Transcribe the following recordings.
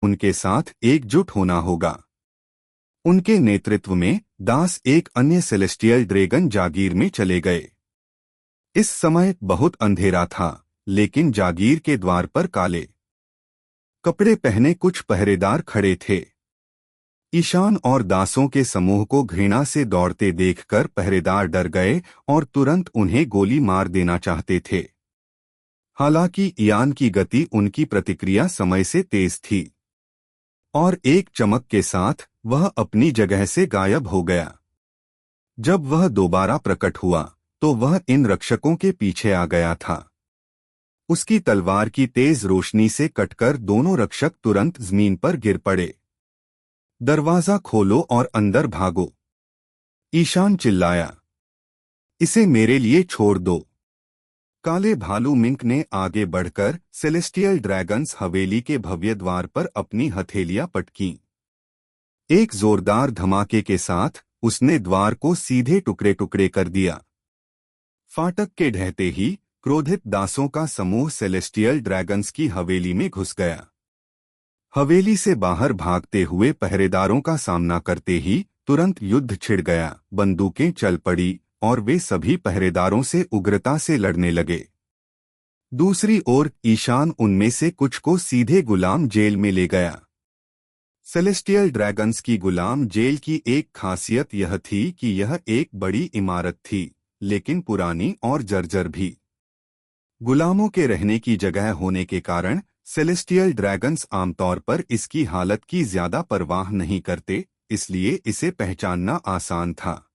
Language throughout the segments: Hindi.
उनके साथ एकजुट होना होगा। उनके नेतृत्व में दास एक अन्य सेलेस्टियल ड्रैगन जागीर में चले गए। इस समय बहुत अंधेरा था, लेकिन जागीर के द्वार पर काले कपड़े पहने कुछ पहरेदार खड़े थे। ईशान और दासों के समूह को घृणा से दौड़ते देखकर पहरेदार डर गए और तुरंत उन्हें गोली मार देना चाहते थे। हालांकि ईयान की गति उनकी प्रतिक्रिया समय से तेज थी और एक चमक के साथ वह अपनी जगह से गायब हो गया। जब वह दोबारा प्रकट हुआ तो वह इन रक्षकों के पीछे आ गया था। उसकी तलवार की तेज रोशनी से कटकर दोनों रक्षक तुरंत जमीन पर गिर पड़े। दरवाजा खोलो और अंदर भागो, ईशान चिल्लाया। इसे मेरे लिए छोड़ दो। काले भालू मिंक ने आगे बढ़कर सेलेस्टियल ड्रैगन्स हवेली के भव्य द्वार पर अपनी हथेलियां पटकीं। एक जोरदार धमाके के साथ उसने द्वार को सीधे टुकड़े टुकड़े कर दिया। फाटक के ढहते ही क्रोधित दासों का समूह सेलेस्टियल ड्रैगन्स की हवेली में घुस गया। हवेली से बाहर भागते हुए पहरेदारों का सामना करते ही तुरंत युद्ध छिड़ गया। बंदूकें चल पड़ी और वे सभी पहरेदारों से उग्रता से लड़ने लगे। दूसरी ओर ईशान उनमें से कुछ को सीधे गुलाम जेल में ले गया। सेलेस्टियल ड्रैगन्स की गुलाम जेल की एक खासियत यह थी कि यह एक बड़ी इमारत थी, लेकिन पुरानी और जर्जर भी। गुलामों के रहने की जगह होने के कारण सेलेस्टियल ड्रैगन्स आमतौर पर इसकी हालत की ज्यादा परवाह नहीं करते, इसलिए इसे पहचानना आसान था।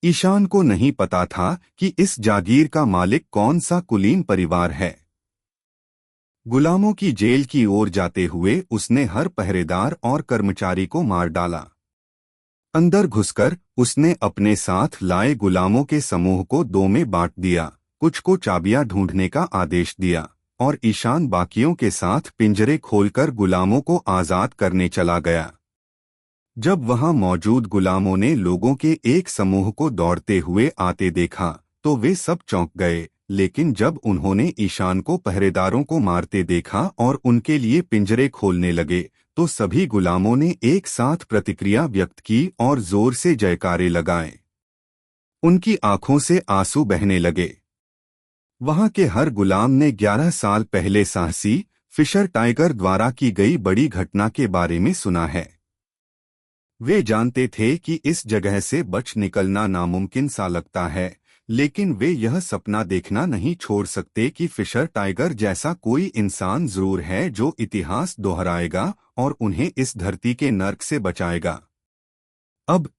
ईशान को नहीं पता था कि इस जागीर का मालिक कौन सा कुलीन परिवार है। गुलामों की जेल की ओर जाते हुए उसने हर पहरेदार और कर्मचारी को मार डाला। अंदर घुसकर उसने अपने साथ लाए गुलामों के समूह को दो में बांट दिया, कुछ को चाबियां ढूंढने का आदेश दिया और ईशान बाकियों के साथ पिंजरे खोलकर गुलामों को आजाद करने चला गया। जब वहां मौजूद गुलामों ने लोगों के एक समूह को दौड़ते हुए आते देखा तो वे सब चौंक गए, लेकिन जब उन्होंने ईशान को पहरेदारों को मारते देखा और उनके लिए पिंजरे खोलने लगे तो सभी गुलामों ने एक साथ प्रतिक्रिया व्यक्त की और जोर से जयकारे लगाए। उनकी आंखों से आंसू बहने लगे। वहां के हर गुलाम ने 11 साल पहले साहसी फिशर टाइगर द्वारा की गई बड़ी घटना के बारे में सुना है। वे जानते थे कि इस जगह से बच निकलना नामुमकिन सा लगता है, लेकिन वे यह सपना देखना नहीं छोड़ सकते कि फिशर टाइगर जैसा कोई इंसान जरूर है जो इतिहास दोहराएगा और उन्हें इस धरती के नर्क से बचाएगा। अब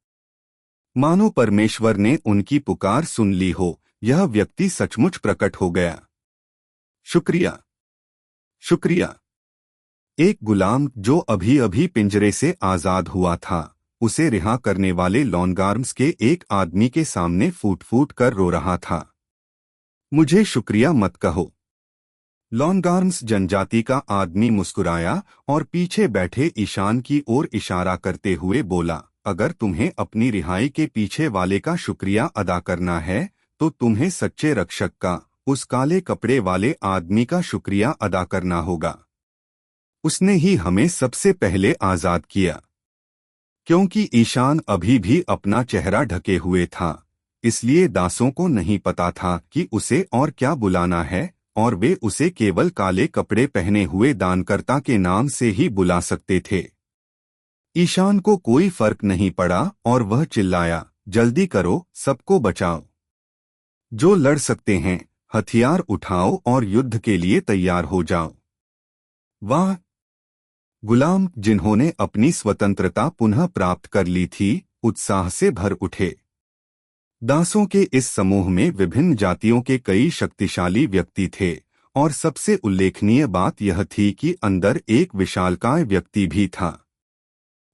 मानो परमेश्वर ने उनकी पुकार सुन ली हो, यह व्यक्ति सचमुच प्रकट हो गया। शुक्रिया, शुक्रिया। एक गुलाम जो अभी अभी पिंजरे से आजाद हुआ था, उसे रिहा करने वाले लॉन्गार्म्स के एक आदमी के सामने फूट फूट कर रो रहा था। मुझे शुक्रिया मत कहो। लॉन्गार्म्स जनजाति का आदमी मुस्कुराया और पीछे बैठे ईशान की ओर इशारा करते हुए बोला, अगर तुम्हें अपनी रिहाई के पीछे वाले का शुक्रिया अदा करना है तो तुम्हें सच्चे रक्षक का, उस काले कपड़े वाले आदमी का शुक्रिया अदा करना होगा। उसने ही हमें सबसे पहले आजाद किया। क्योंकि ईशान अभी भी अपना चेहरा ढके हुए था, इसलिए दासों को नहीं पता था कि उसे और क्या बुलाना है और वे उसे केवल काले कपड़े पहने हुए दानकर्ता के नाम से ही बुला सकते थे। ईशान को कोई फर्क नहीं पड़ा और वह चिल्लाया, जल्दी करो, सबको बचाओ। जो लड़ सकते हैं हथियार उठाओ और युद्ध के लिए तैयार हो जाओ। वाह! गुलाम जिन्होंने अपनी स्वतंत्रता पुनः प्राप्त कर ली थी, उत्साह से भर उठे। दासों के इस समूह में विभिन्न जातियों के कई शक्तिशाली व्यक्ति थे और सबसे उल्लेखनीय बात यह थी कि अंदर एक विशालकाय व्यक्ति भी था।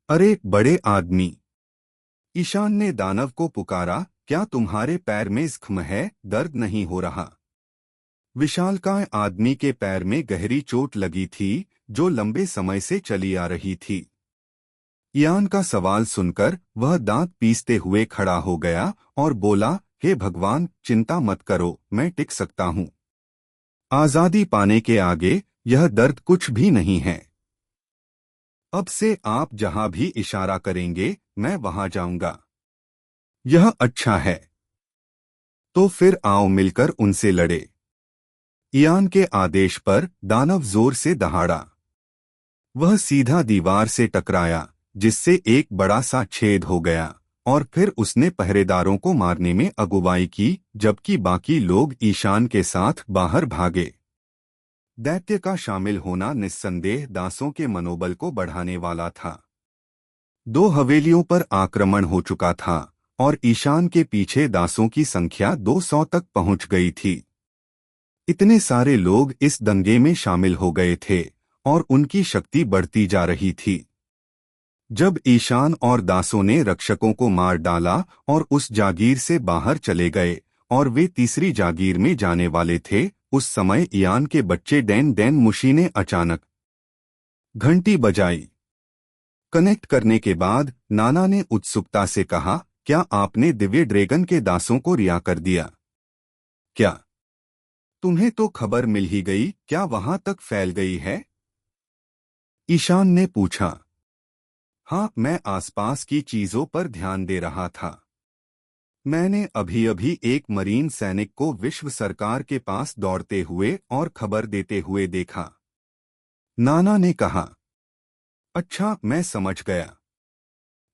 अरे बड़े आदमी! ईशान ने दानव को पुकारा, क्या तुम्हारे पैर में जख्म है? दर्द नहीं हो रहा? विशालकाय आदमी के पैर में गहरी चोट लगी थी जो लंबे समय से चली आ रही थी। ईयान का सवाल सुनकर वह दांत पीसते हुए खड़ा हो गया और बोला, हे भगवान, चिंता मत करो, मैं टिक सकता हूँ। आजादी पाने के आगे यह दर्द कुछ भी नहीं है। अब से आप जहां भी इशारा करेंगे मैं वहां जाऊंगा। यह अच्छा है। तो फिर आओ मिलकर उनसे लड़े। इयान के आदेश पर दानव जोर से दहाड़ा। वह सीधा दीवार से टकराया, जिससे एक बड़ा सा छेद हो गया, और फिर उसने पहरेदारों को मारने में अगुवाई की, जबकि बाकी लोग ईशान के साथ बाहर भागे। दैत्य का शामिल होना निस्संदेह दासों के मनोबल को बढ़ाने वाला था। दो हवेलियों पर आक्रमण हो चुका था और ईशान के पीछे दासों की संख्या 200 तक पहुंच गई थी। इतने सारे लोग इस दंगे में शामिल हो गए थे और उनकी शक्ति बढ़ती जा रही थी। जब ईशान और दासों ने रक्षकों को मार डाला और उस जागीर से बाहर चले गए और वे तीसरी जागीर में जाने वाले थे, उस समय इयान के बच्चे डैन डैन मुशी ने अचानक घंटी बजाई। कनेक्ट करने के बाद नाना ने उत्सुकता से कहा, क्या आपने दिव्य ड्रैगन के दासों को रिहा कर दिया? क्या तुम्हें तो खबर मिल ही गई, क्या वहां तक फैल गई है? ईशान ने पूछा। हाँ, मैं आसपास की चीजों पर ध्यान दे रहा था। मैंने अभी अभी एक मरीन सैनिक को विश्व सरकार के पास दौड़ते हुए और खबर देते हुए देखा। नाना ने कहा। अच्छा, मैं समझ गया।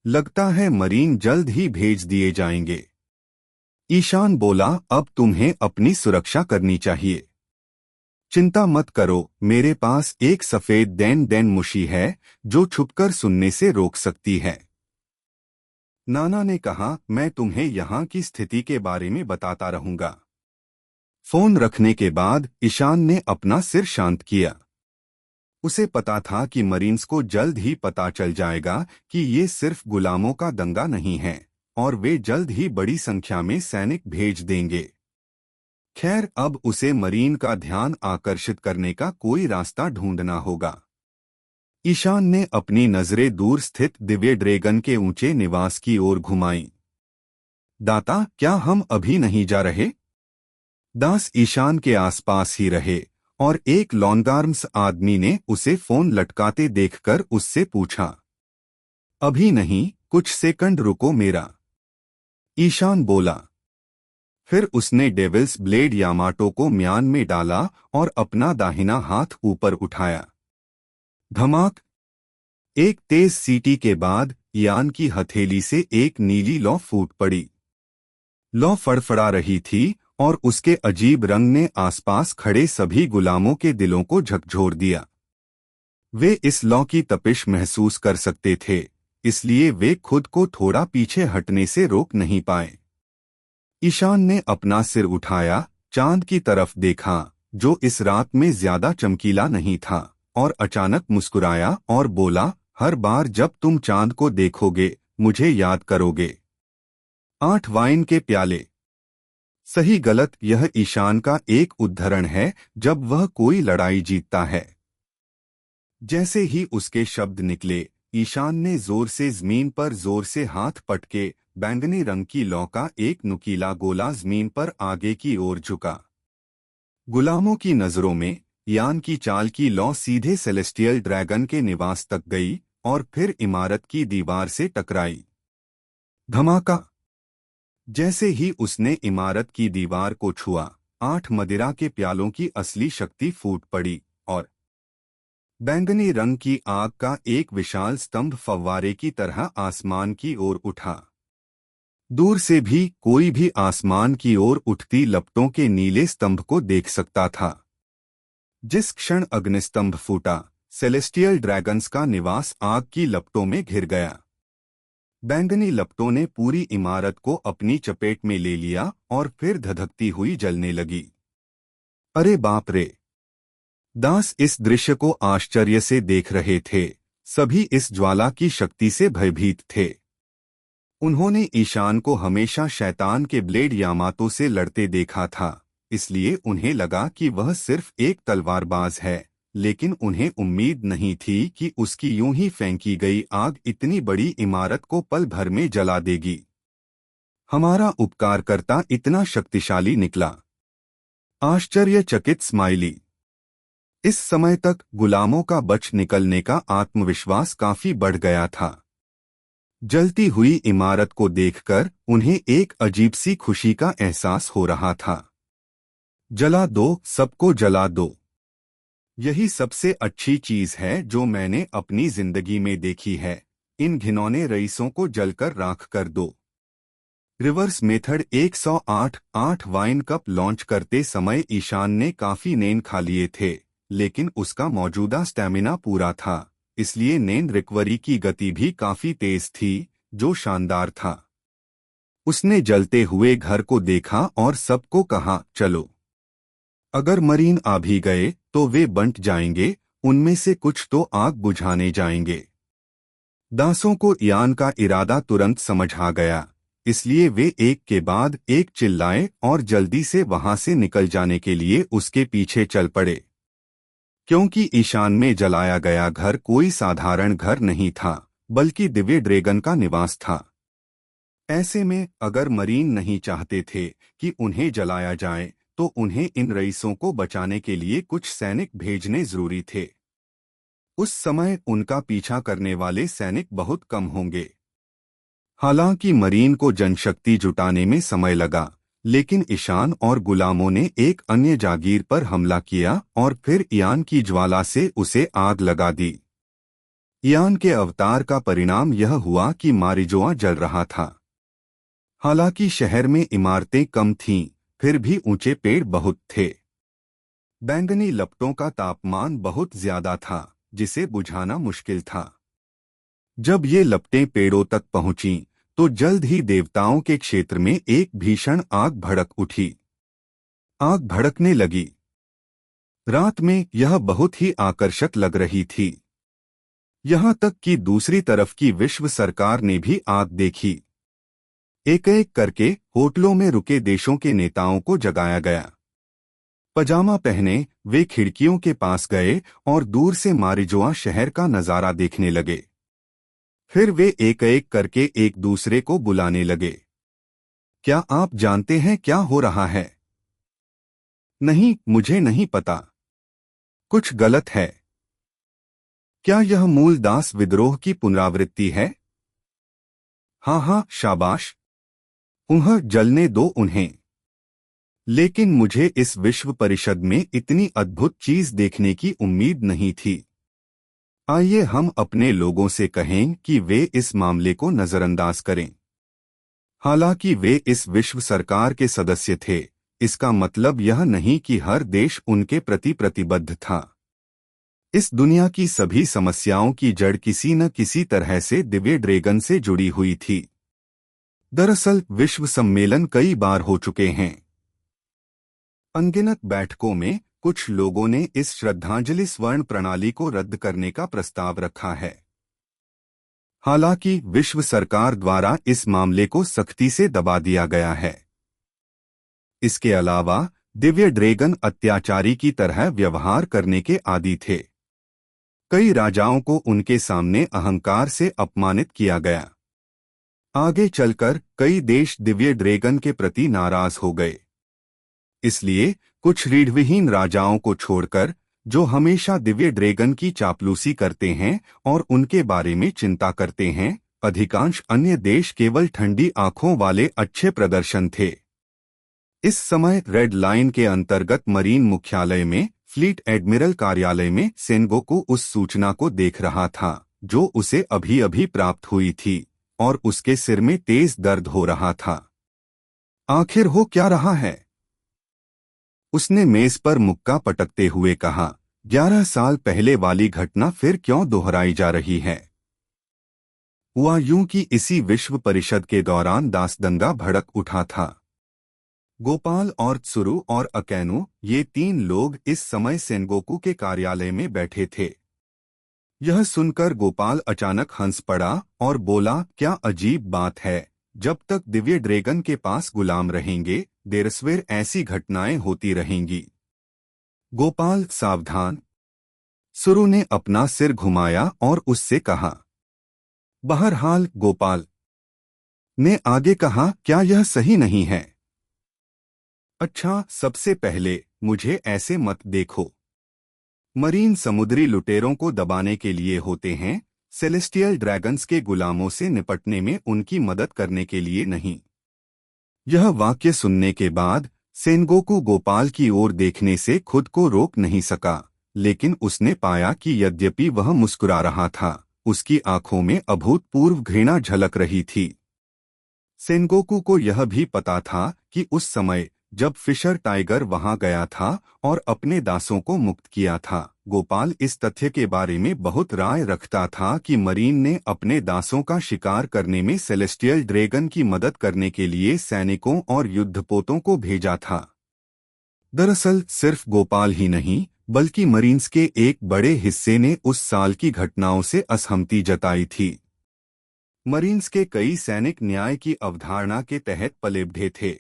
लगता है मरीन जल्द ही भेज दिए जाएंगे। ईशान बोला, अब तुम्हें अपनी सुरक्षा करनी चाहिए। चिंता मत करो, मेरे पास एक सफेद डैन डैन मुशी है जो छुपकर सुनने से रोक सकती है। नाना ने कहा, मैं तुम्हें यहाँ की स्थिति के बारे में बताता रहूंगा। फोन रखने के बाद ईशान ने अपना सिर शांत किया। उसे पता था कि मरीन्स को जल्द ही पता चल जाएगा कि ये सिर्फ गुलामों का दंगा नहीं है और वे जल्द ही बड़ी संख्या में सैनिक भेज देंगे। खैर, अब उसे मरीन का ध्यान आकर्षित करने का कोई रास्ता ढूंढना होगा। ईशान ने अपनी नजरें दूर स्थित दिव्य ड्रैगन के ऊंचे निवास की ओर घुमाई। दाता, क्या हम अभी नहीं जा रहे? दास ईशान के आसपास ही रहे और एक लॉन्गार्म्स आदमी ने उसे फोन लटकाते देखकर उससे पूछा। अभी नहीं, कुछ सेकंड रुको मेरा। ईशान बोला। फिर उसने डेविल्स ब्लेड यामाटो को म्यान में डाला और अपना दाहिना हाथ ऊपर उठाया। धमाक! एक तेज सीटी के बाद यान की हथेली से एक नीली लौ फूट पड़ी। लौ फड़फड़ा रही थी और उसके अजीब रंग ने आसपास खड़े सभी गुलामों के दिलों को झकझोर दिया। वे इस लौ की तपिश महसूस कर सकते थे, इसलिए वे खुद को थोड़ा पीछे हटने से रोक नहीं पाए। ईशान ने अपना सिर उठाया, चांद की तरफ देखा, जो इस रात में ज्यादा चमकीला नहीं था, और अचानक मुस्कुराया और बोला, हर बार जब तुम चांद को देखोगे मुझे याद करोगे। 8 वाइन के प्याले। सही गलत, यह ईशान का एक उद्धरण है जब वह कोई लड़ाई जीतता है। जैसे ही उसके शब्द निकले, ईशान ने जोर से जमीन पर जोर से हाथ पटके बैंगनी रंग की लौ का एक नुकीला गोला जमीन पर आगे की ओर झुका। गुलामों की नजरों में यान की चाल की लौ सीधे सेलेस्टियल ड्रैगन के निवास तक गई और फिर इमारत की दीवार से टकराई। धमाका! जैसे ही उसने इमारत की दीवार को छुआ, 8 मदिरा के प्यालों की असली शक्ति फूट पड़ी और बैंगनी रंग की आग का एक विशाल स्तंभ फव्वारे की तरह आसमान की ओर उठा। दूर से भी कोई भी आसमान की ओर उठती लपटों के नीले स्तंभ को देख सकता था। जिस क्षण अग्निस्तंभ फूटा, सेलेस्टियल ड्रैगन्स का निवास आग की लपटों में घिर गया। बैंगनी लपटों ने पूरी इमारत को अपनी चपेट में ले लिया और फिर धधकती हुई जलने लगी। अरे बाप रे! दास इस दृश्य को आश्चर्य से देख रहे थे। सभी इस ज्वाला की शक्ति से भयभीत थे। उन्होंने ईशान को हमेशा शैतान के ब्लेड यामातो से लड़ते देखा था, इसलिए उन्हें लगा कि वह सिर्फ एक तलवारबाज है, लेकिन उन्हें उम्मीद नहीं थी कि उसकी यूं ही फेंकी गई आग इतनी बड़ी इमारत को पल भर में जला देगी। हमारा उपकारकर्ता इतना शक्तिशाली निकला। आश्चर्यचकित स्माइली। इस समय तक गुलामों का बच निकलने का आत्मविश्वास काफी बढ़ गया था। जलती हुई इमारत को देखकर उन्हें एक अजीब सी खुशी का एहसास हो रहा था। जला दो, सबको जला दो। यही सबसे अच्छी चीज है जो मैंने अपनी जिंदगी में देखी है। इन घिनौने रईसों को जलकर राख कर दो। Reverse method 108 wine cup launch करते समय ईशान ने काफी नेन खा लिए थे, लेकिन उसका मौजूदा स्टैमिना पूरा था, इसलिए नेन रिकवरी की गति भी काफी तेज थी, जो शानदार था। उसने जलते हुए घर को देखा और सबको कहा, चलो। अगर मरीन आ भी गए तो वे बंट जाएंगे, उनमें से कुछ तो आग बुझाने जाएंगे। दासों को इयान का इरादा तुरंत समझ आ गया, इसलिए वे एक के बाद एक चिल्लाए और जल्दी से वहां से निकल जाने के लिए उसके पीछे चल पड़े। क्योंकि ईशान में जलाया गया घर कोई साधारण घर नहीं था, बल्कि दिव्य ड्रैगन का निवास था। ऐसे में अगर मरीन नहीं चाहते थे कि उन्हें जलाया जाए, तो उन्हें इन रईसों को बचाने के लिए कुछ सैनिक भेजने जरूरी थे। उस समय उनका पीछा करने वाले सैनिक बहुत कम होंगे। हालांकि मरीन को जनशक्ति जुटाने में समय लगा, लेकिन ईशान और गुलामों ने एक अन्य जागीर पर हमला किया और फिर इयान की ज्वाला से उसे आग लगा दी। इयान के अवतार का परिणाम यह हुआ कि मारिजोआ जल रहा था। हालांकि शहर में इमारतें कम थीं, फिर भी ऊंचे पेड़ बहुत थे। बैंगनी लपटों का तापमान बहुत ज्यादा था, जिसे बुझाना मुश्किल था। जब ये लपटें पेड़ों तक पहुंचीं, तो जल्द ही देवताओं के क्षेत्र में एक भीषण आग भड़क उठी। आग भड़कने लगी। रात में यह बहुत ही आकर्षक लग रही थी। यहां तक कि दूसरी तरफ की विश्व सरकार ने भी आग देखी। एक एक करके होटलों में रुके देशों के नेताओं को जगाया गया। पजामा पहने वे खिड़कियों के पास गए और दूर से मारिजोआ शहर का नजारा देखने लगे। फिर वे एक एक करके एक दूसरे को बुलाने लगे। क्या आप जानते हैं क्या हो रहा है? नहीं, मुझे नहीं पता। कुछ गलत है। क्या यह मूल दास विद्रोह की पुनरावृत्ति है? हाँ हाँ, शाबाश। उन्हें जलने दो उन्हें। लेकिन मुझे इस विश्व परिषद में इतनी अद्भुत चीज देखने की उम्मीद नहीं थी। आइए हम अपने लोगों से कहें कि वे इस मामले को नजरअंदाज करें। हालांकि वे इस विश्व सरकार के सदस्य थे, इसका मतलब यह नहीं कि हर देश उनके प्रति प्रतिबद्ध था। इस दुनिया की सभी समस्याओं की जड़ किसी न किसी तरह से दिव्य ड्रैगन से जुड़ी हुई थी। दरअसल विश्व सम्मेलन कई बार हो चुके हैं। अनगिनत बैठकों में कुछ लोगों ने इस श्रद्धांजलि स्वर्ण प्रणाली को रद्द करने का प्रस्ताव रखा है। हालांकि विश्व सरकार द्वारा इस मामले को सख्ती से दबा दिया गया है। इसके अलावा दिव्य ड्रैगन अत्याचारी की तरह व्यवहार करने के आदी थे। कई राजाओं को उनके सामने अहंकार से अपमानित किया गया। आगे चलकर कई देश दिव्य ड्रैगन के प्रति नाराज हो गए। इसलिए कुछ रीढ़विहीन राजाओं को छोड़कर, जो हमेशा दिव्य ड्रैगन की चापलूसी करते हैं और उनके बारे में चिंता करते हैं, अधिकांश अन्य देश केवल ठंडी आंखों वाले अच्छे प्रदर्शन थे। इस समय रेड लाइन के अंतर्गत मरीन मुख्यालय में फ्लीट एडमिरल कार्यालय में सेनगोकू उस सूचना को देख रहा था जो उसे अभी अभी प्राप्त हुई थी, और उसके सिर में तेज दर्द हो रहा था। आखिर हो क्या रहा है? उसने मेज पर मुक्का पटकते हुए कहा, 11 साल पहले वाली घटना फिर क्यों दोहराई जा रही है? हुआ यूं कि इसी विश्व परिषद के दौरान दासदंगा भड़क उठा था। गोपाल और त्सुरु और अकैनु, ये 3 लोग इस समय सेनगोकू के कार्यालय में बैठे थे। यह सुनकर गोपाल अचानक हंस पड़ा और बोला, क्या अजीब बात है, जब तक दिव्य ड्रैगन के पास गुलाम रहेंगे, देरस्वेर ऐसी घटनाएं होती रहेंगी। गोपाल सावधान। सुरु ने अपना सिर घुमाया और उससे कहा। बहरहाल गोपाल ने आगे कहा, क्या यह सही नहीं है? अच्छा, सबसे पहले मुझे ऐसे मत देखो। मरीन समुद्री लुटेरों को दबाने के लिए होते हैं, सेलेस्टियल ड्रैगन्स के गुलामों से निपटने में उनकी मदद करने के लिए नहीं। यह वाक्य सुनने के बाद सेनगोकू गोपाल की ओर देखने से खुद को रोक नहीं सका, लेकिन उसने पाया कि यद्यपि वह मुस्कुरा रहा था, उसकी आंखों में अभूतपूर्व घृणा झलक रही थी। सेनगोकू को यह भी पता था कि उस समय जब फिशर टाइगर वहां गया था और अपने दासों को मुक्त किया था, गोपाल इस तथ्य के बारे में बहुत राय रखता था कि मरीन ने अपने दासों का शिकार करने में सेलेस्टियल ड्रैगन की मदद करने के लिए सैनिकों और युद्धपोतों को भेजा था। दरअसल सिर्फ गोपाल ही नहीं, बल्कि मरीन्स के एक बड़े हिस्से ने उस साल की घटनाओं से असहमति जताई थी। मरीन्स के कई सैनिक न्याय की अवधारणा के तहत पलेबढ़े थे।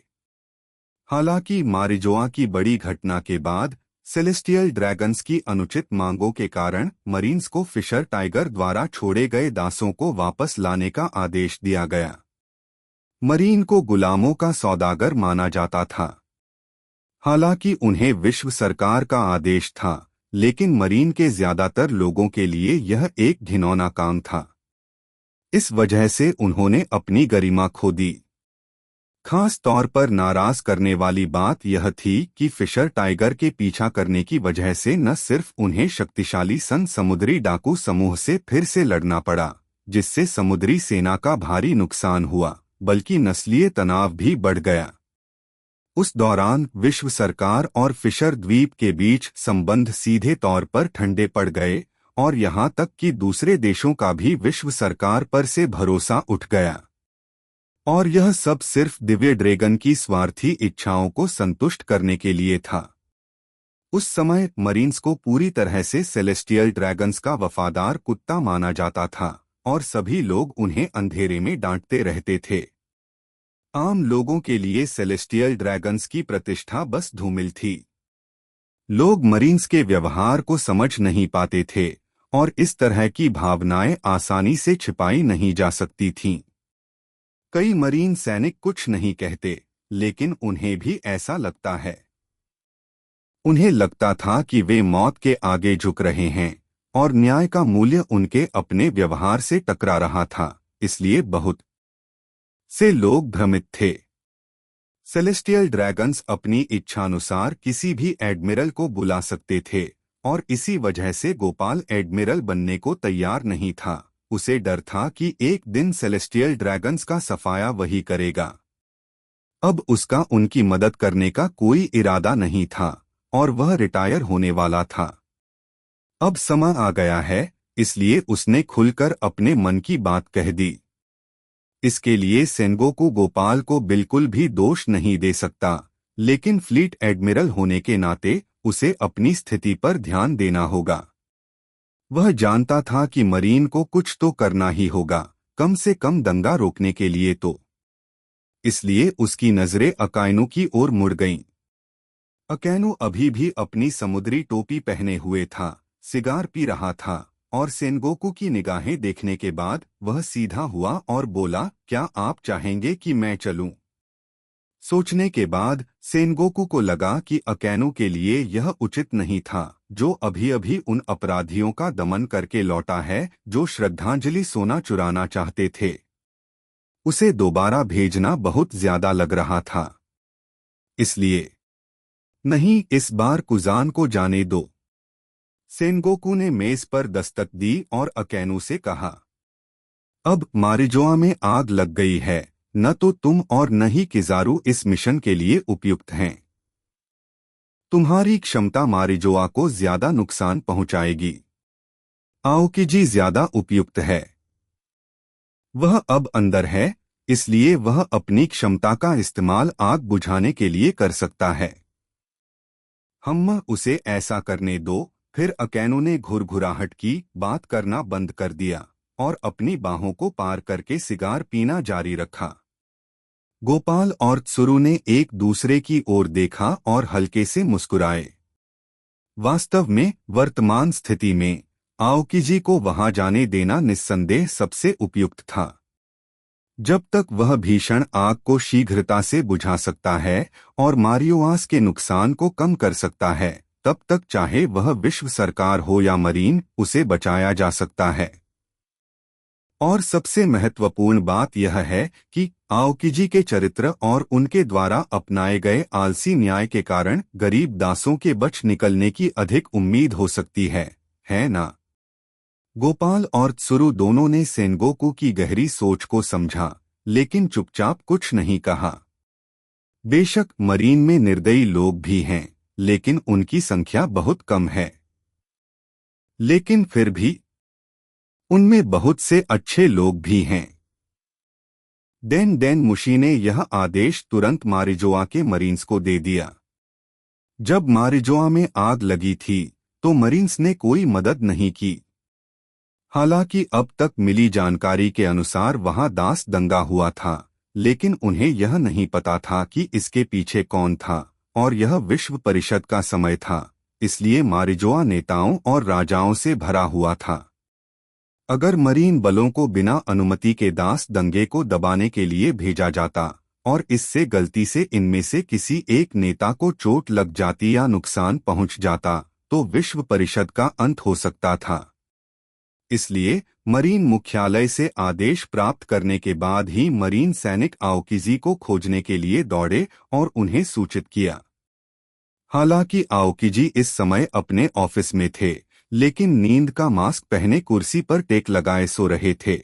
हालांकि मारिजोआ की बड़ी घटना के बाद सेलेस्टियल ड्रैगन्स की अनुचित मांगों के कारण मरीन्स को फिशर टाइगर द्वारा छोड़े गए दासों को वापस लाने का आदेश दिया गया। मरीन को गुलामों का सौदागर माना जाता था। हालांकि उन्हें विश्व सरकार का आदेश था, लेकिन मरीन के ज्यादातर लोगों के लिए यह एक घिनौना काम था। इस वजह से उन्होंने अपनी गरिमा खो दी। खास तौर पर नाराज करने वाली बात यह थी कि फिशर टाइगर के पीछा करने की वजह से न सिर्फ उन्हें शक्तिशाली समुद्री डाकू समूह से फिर से लड़ना पड़ा, जिससे समुद्री सेना का भारी नुकसान हुआ, बल्कि नस्लीय तनाव भी बढ़ गया। उस दौरान विश्व सरकार और फिशर द्वीप के बीच संबंध सीधे तौर पर ठंडे पड़ गए और यहां तक कि दूसरे देशों का भी विश्व सरकार पर से भरोसा उठ गया। और यह सब सिर्फ दिव्य ड्रैगन की स्वार्थी इच्छाओं को संतुष्ट करने के लिए था। उस समय मरीन्स को पूरी तरह से सेलेस्टियल ड्रैगन्स का वफादार कुत्ता माना जाता था और सभी लोग उन्हें अंधेरे में डांटते रहते थे। आम लोगों के लिए सेलेस्टियल ड्रैगन्स की प्रतिष्ठा बस धूमिल थी। लोग मरीन्स के व्यवहार को समझ नहीं पाते थे और इस तरह की भावनाएं आसानी से छिपाई नहीं जा सकती थीं। कई मरीन सैनिक कुछ नहीं कहते, लेकिन उन्हें भी ऐसा लगता है। उन्हें लगता था कि वे मौत के आगे झुक रहे हैं और न्याय का मूल्य उनके अपने व्यवहार से टकरा रहा था, इसलिए बहुत से लोग भ्रमित थे। सेलेस्टियल ड्रैगन्स अपनी इच्छानुसार किसी भी एडमिरल को बुला सकते थे और इसी वजह से गोपाल एडमिरल बनने को तैयार नहीं था। उसे डर था कि एक दिन सेलेस्टियल ड्रैगन्स का सफाया वही करेगा। अब उसका उनकी मदद करने का कोई इरादा नहीं था और वह रिटायर होने वाला था। अब समय आ गया है, इसलिए उसने खुलकर अपने मन की बात कह दी। इसके लिए सेनगोकू गोपाल को बिल्कुल भी दोष नहीं दे सकता, लेकिन फ्लीट एडमिरल होने के नाते उसे अपनी स्थिति पर ध्यान देना होगा। वह जानता था कि मरीन को कुछ तो करना ही होगा, कम से कम दंगा रोकने के लिए तो। इसलिए उसकी नजरें अकाइनू की ओर मुड़ गईं। अकाइनू अभी भी अपनी समुद्री टोपी पहने हुए था, सिगार पी रहा था और सेनगोकू की निगाहें देखने के बाद वह सीधा हुआ और बोला, क्या आप चाहेंगे कि मैं चलूं? सोचने के बाद सेनगोकू को लगा कि अकाइनू के लिए यह उचित नहीं था, जो अभी अभी उन अपराधियों का दमन करके लौटा है जो श्रद्धांजलि सोना चुराना चाहते थे। उसे दोबारा भेजना बहुत ज्यादा लग रहा था। इसलिए नहीं, इस बार कुजान को जाने दो। सेनगोकू ने मेज पर दस्तक दी और अकाइनू से कहा, अब मारिजोआ में आग लग गई है, न तो तुम और न ही किजारू इस मिशन के लिए उपयुक्त हैं। तुम्हारी क्षमता मारिजोआ को ज्यादा नुकसान पहुंचाएगी। आओकिजी ज्यादा उपयुक्त है। वह अब अंदर है, इसलिए वह अपनी क्षमता का इस्तेमाल आग बुझाने के लिए कर सकता है। हम उसे ऐसा करने दो। फिर अकाइनू ने घुरघुराहट की, बात करना बंद कर दिया और अपनी बाहों को पार करके सिगार पीना जारी रखा। गोपाल और त्सुरु ने एक दूसरे की ओर देखा और हल्के से मुस्कुराए। वास्तव में वर्तमान स्थिति में आओकिजी को वहां जाने देना निस्संदेह सबसे उपयुक्त था। जब तक वह भीषण आग को शीघ्रता से बुझा सकता है और मारियोआस के नुकसान को कम कर सकता है, तब तक चाहे वह विश्व सरकार हो या मरीन, उसे बचाया जा सकता है। और सबसे महत्वपूर्ण बात यह है कि आओकिजी के चरित्र और उनके द्वारा अपनाए गए आलसी न्याय के कारण गरीब दासों के बच निकलने की अधिक उम्मीद हो सकती है ना? गोपाल और त्सुरु दोनों ने सेनगोकू की गहरी सोच को समझा, लेकिन चुपचाप कुछ नहीं कहा। बेशक मरीन में निर्दयी लोग भी हैं, लेकिन उनकी संख्या बहुत कम है। लेकिन फिर भी उनमें बहुत से अच्छे लोग भी हैं। डेन मुशी ने यह आदेश तुरंत मारिजोआ के मरीन्स को दे दिया। जब मारिजोआ में आग लगी थी तो मरीन्स ने कोई मदद नहीं की। हालांकि अब तक मिली जानकारी के अनुसार वहां दास दंगा हुआ था, लेकिन उन्हें यह नहीं पता था कि इसके पीछे कौन था, और यह विश्व परिषद का समय था, इसलिए मारिजोआ नेताओं और राजाओं से भरा हुआ था। अगर मरीन बलों को बिना अनुमति के दास दंगे को दबाने के लिए भेजा जाता और इससे गलती से इनमें से किसी एक नेता को चोट लग जाती या नुकसान पहुंच जाता, तो विश्व परिषद का अंत हो सकता था। इसलिए मरीन मुख्यालय से आदेश प्राप्त करने के बाद ही मरीन सैनिक आओकिजी को खोजने के लिए दौड़े और उन्हें सूचित किया। हालांकि आओकिजी इस समय अपने ऑफिस में थे, लेकिन नींद का मास्क पहने कुर्सी पर टेक लगाए सो रहे थे।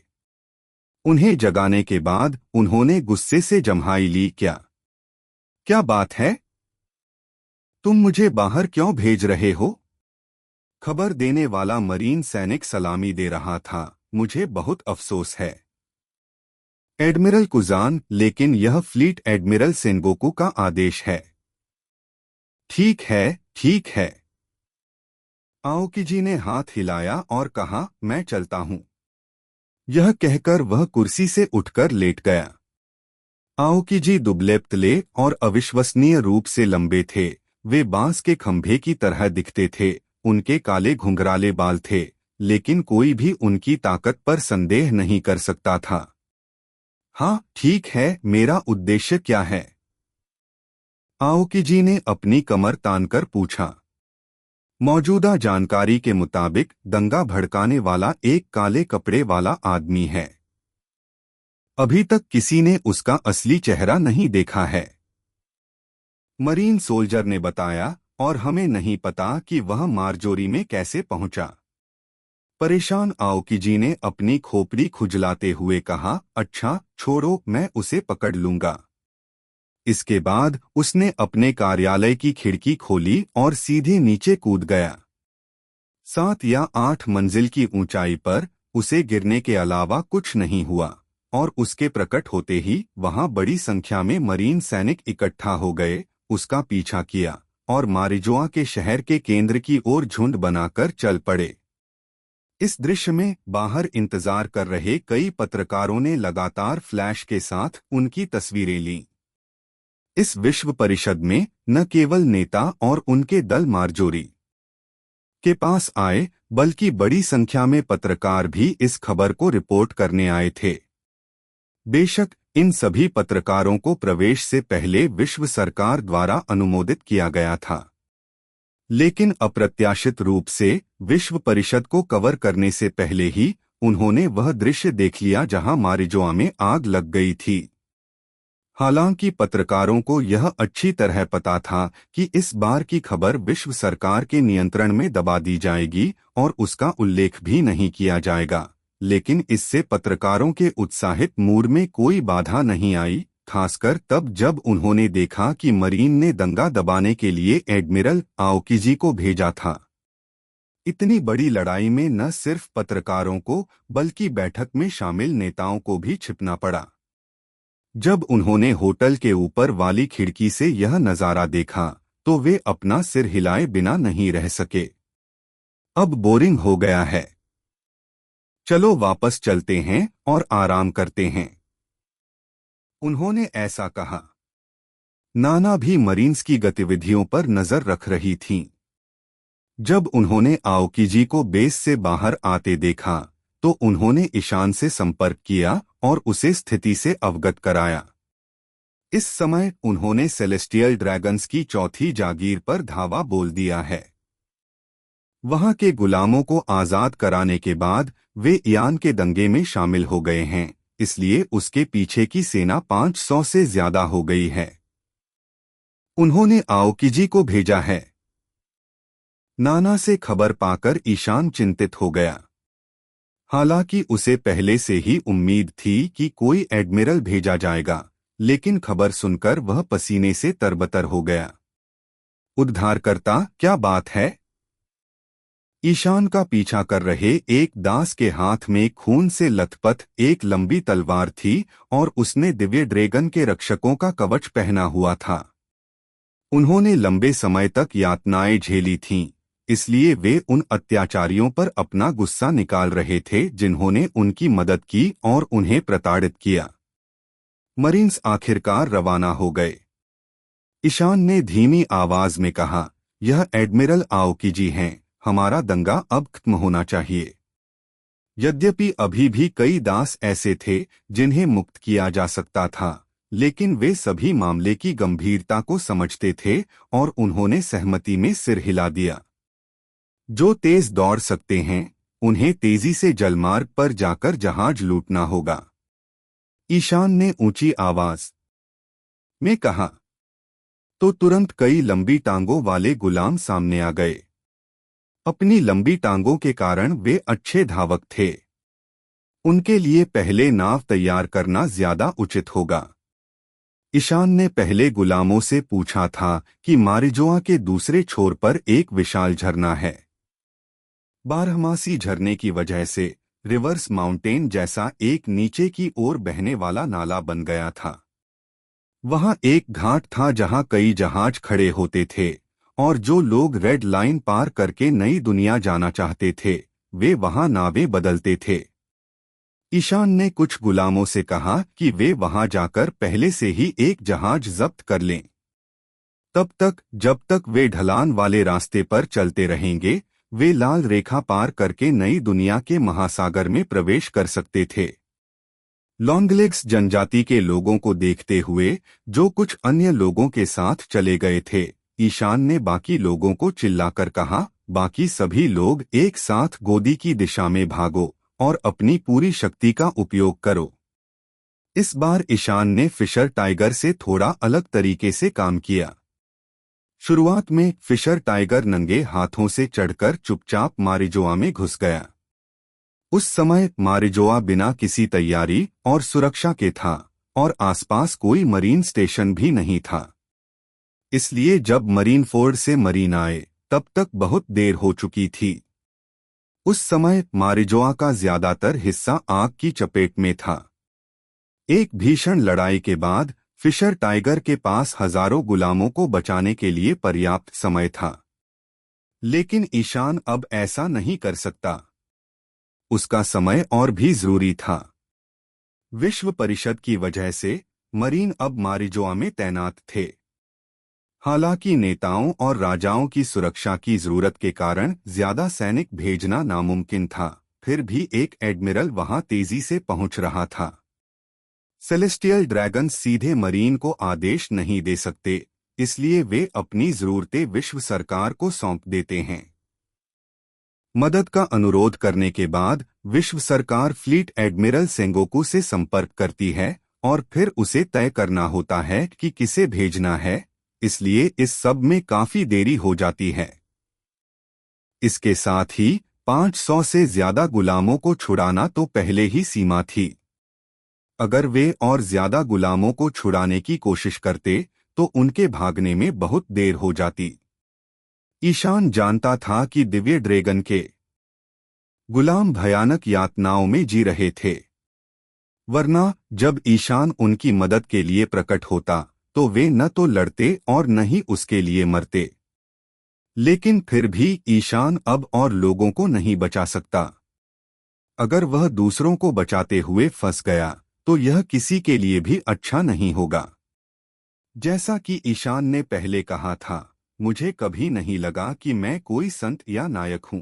उन्हें जगाने के बाद उन्होंने गुस्से से जम्हाई ली। क्या बात है? तुम मुझे बाहर क्यों भेज रहे हो? खबर देने वाला मरीन सैनिक सलामी दे रहा था। मुझे बहुत अफसोस है एडमिरल कुजान, लेकिन यह फ्लीट एडमिरल सेनगोकू का आदेश है। ठीक है, ठीक है। आओकिजी ने हाथ हिलाया और कहा, मैं चलता हूं। यह कहकर वह कुर्सी से उठकर लेट गया। आओकिजी दुबले-पतले और अविश्वसनीय रूप से लंबे थे। वे बांस के खंभे की तरह दिखते थे। उनके काले घुंघराले बाल थे, लेकिन कोई भी उनकी ताकत पर संदेह नहीं कर सकता था। हाँ, ठीक है, मेरा उद्देश्य क्या है? आओकिजी ने अपनी कमर तानकर पूछा। मौजूदा जानकारी के मुताबिक दंगा भड़काने वाला एक काले कपड़े वाला आदमी है। अभी तक किसी ने उसका असली चेहरा नहीं देखा है, मरीन सोल्जर ने बताया, और हमें नहीं पता कि वह मारजोरी में कैसे पहुंचा। परेशान आओकिजी ने अपनी खोपड़ी खुजलाते हुए कहा, अच्छा छोड़ो, मैं उसे पकड़ लूंगा। इसके बाद उसने अपने कार्यालय की खिड़की खोली और सीधे नीचे कूद गया। 7 या 8 मंजिल की ऊंचाई पर उसे गिरने के अलावा कुछ नहीं हुआ, और उसके प्रकट होते ही वहां बड़ी संख्या में मरीन सैनिक इकट्ठा हो गए, उसका पीछा किया और मारिजोआ के शहर के केंद्र की ओर झुंड बनाकर चल पड़े। इस दृश्य में बाहर इंतजार कर रहे कई पत्रकारों ने लगातार फ्लैश के साथ उनकी तस्वीरें लीं। इस विश्व परिषद में न केवल नेता और उनके दल मारजोरी के पास आए, बल्कि बड़ी संख्या में पत्रकार भी इस खबर को रिपोर्ट करने आए थे। बेशक इन सभी पत्रकारों को प्रवेश से पहले विश्व सरकार द्वारा अनुमोदित किया गया था, लेकिन अप्रत्याशित रूप से विश्व परिषद को कवर करने से पहले ही उन्होंने वह दृश्य देख लिया जहां मारिजोआ में आग लग गई थी। हालांकि पत्रकारों को यह अच्छी तरह पता था कि इस बार की खबर विश्व सरकार के नियंत्रण में दबा दी जाएगी और उसका उल्लेख भी नहीं किया जाएगा, लेकिन इससे पत्रकारों के उत्साहित मूड में कोई बाधा नहीं आई, खासकर तब जब उन्होंने देखा कि मरीन ने दंगा दबाने के लिए एडमिरल आओकिजी को भेजा था। इतनी बड़ी लड़ाई में न सिर्फ पत्रकारों को, बल्कि बैठक में शामिल नेताओं को भी छिपना पड़ा। जब उन्होंने होटल के ऊपर वाली खिड़की से यह नजारा देखा, तो वे अपना सिर हिलाए बिना नहीं रह सके। अब बोरिंग हो गया है, चलो वापस चलते हैं और आराम करते हैं, उन्होंने ऐसा कहा। नाना भी मरीन्स की गतिविधियों पर नजर रख रही थीं। जब उन्होंने आओकिजी को बेस से बाहर आते देखा, तो उन्होंने ईशान से संपर्क किया और उसे स्थिति से अवगत कराया। इस समय उन्होंने सेलेस्टियल ड्रैगन्स की चौथी जागीर पर धावा बोल दिया है। वहां के गुलामों को आजाद कराने के बाद वे ईयान के दंगे में शामिल हो गए हैं, इसलिए उसके पीछे की सेना 500 से ज्यादा हो गई है। उन्होंने आओकिजी को भेजा है। नाना से खबर पाकर ईशान चिंतित हो गया। हालांकि उसे पहले से ही उम्मीद थी कि कोई एडमिरल भेजा जाएगा, लेकिन खबर सुनकर वह पसीने से तरबतर हो गया। उद्धारकर्ता, क्या बात है? ईशान का पीछा कर रहे एक दास के हाथ में खून से लथपथ एक लंबी तलवार थी और उसने दिव्य ड्रैगन के रक्षकों का कवच पहना हुआ था। उन्होंने लंबे समय तक यातनाएं झेली थीं, इसलिए वे उन अत्याचारियों पर अपना गुस्सा निकाल रहे थे जिन्होंने उनकी मदद की और उन्हें प्रताड़ित किया। मरीन्स आखिरकार रवाना हो गए। ईशान ने धीमी आवाज में कहा, यह एडमिरल आओकिजी हैं, हमारा दंगा अब खत्म होना चाहिए। यद्यपि अभी भी कई दास ऐसे थे जिन्हें मुक्त किया जा सकता था, लेकिन वे सभी मामले की गंभीरता को समझते थे और उन्होंने सहमति में सिर हिला दिया। जो तेज दौड़ सकते हैं, उन्हें तेजी से जलमार्ग पर जाकर जहाज लूटना होगा। ईशान ने ऊंची आवाज में कहा। तो तुरंत कई लंबी टांगों वाले गुलाम सामने आ गए। अपनी लंबी टांगों के कारण वे अच्छे धावक थे। उनके लिए पहले नाव तैयार करना ज्यादा उचित होगा। ईशान ने पहले गुलामों से पूछा था कि मारिजोआ के दूसरे छोर पर एक विशाल झरना है। बारहमासी झरने की वजह से रिवर्स माउंटेन जैसा एक नीचे की ओर बहने वाला नाला बन गया था। वहां एक घाट था जहां कई जहाज खड़े होते थे और जो लोग रेड लाइन पार करके नई दुनिया जाना चाहते थे, वे वहां नावें बदलते थे। ईशान ने कुछ गुलामों से कहा कि वे वहां जाकर पहले से ही एक जहाज जब्त कर लें। तब तक जब तक वे ढलान वाले रास्ते पर चलते रहेंगे, वे लाल रेखा पार करके नई दुनिया के महासागर में प्रवेश कर सकते थे। लॉन्गलेग्स जनजाति के लोगों को देखते हुए, जो कुछ अन्य लोगों के साथ चले गए थे, ईशान ने बाकी लोगों को चिल्लाकर कहा, बाकी सभी लोग एक साथ गोदी की दिशा में भागो और अपनी पूरी शक्ति का उपयोग करो। इस बार ईशान ने फिशर टाइगर से थोड़ा अलग तरीके से काम किया। शुरुआत में फिशर टाइगर नंगे हाथों से चढ़कर चुपचाप मारिजोआ में घुस गया। उस समय मारिजोआ बिना किसी तैयारी और सुरक्षा के था और आसपास कोई मरीन स्टेशन भी नहीं था। इसलिए जब मरीन फोर्ड से मरीन आए, तब तक बहुत देर हो चुकी थी। उस समय मारिजोआ का ज्यादातर हिस्सा आग की चपेट में था। एक भीषण लड़ाई के बाद फिशर टाइगर के पास हजारों गुलामों को बचाने के लिए पर्याप्त समय था। लेकिन ईशान अब ऐसा नहीं कर सकता। उसका समय और भी जरूरी था। विश्व परिषद की वजह से मरीन अब मारिजोआ में तैनात थे। हालांकि नेताओं और राजाओं की सुरक्षा की जरूरत के कारण ज्यादा सैनिक भेजना नामुमकिन था, फिर भी एक एडमिरल वहां तेजी से पहुंच रहा था। सेलेस्टियल ड्रैगन सीधे मरीन को आदेश नहीं दे सकते, इसलिए वे अपनी जरूरतें विश्व सरकार को सौंप देते हैं। मदद का अनुरोध करने के बाद विश्व सरकार फ्लीट एडमिरल सेंगोकू से संपर्क करती है और फिर उसे तय करना होता है कि किसे भेजना है, इसलिए इस सब में काफी देरी हो जाती है। इसके साथ ही 500 से ज्यादा गुलामों को छुड़ाना तो पहले ही सीमा थी। अगर वे और ज्यादा गुलामों को छुड़ाने की कोशिश करते तो उनके भागने में बहुत देर हो जाती। ईशान जानता था कि दिव्य ड्रैगन के गुलाम भयानक यातनाओं में जी रहे थे, वरना जब ईशान उनकी मदद के लिए प्रकट होता तो वे न तो लड़ते और न ही उसके लिए मरते। लेकिन फिर भी ईशान अब और लोगों को नहीं बचा सकता। अगर वह दूसरों को बचाते हुए फंस गया तो यह किसी के लिए भी अच्छा नहीं होगा। जैसा कि ईशान ने पहले कहा था, मुझे कभी नहीं लगा कि मैं कोई संत या नायक हूं।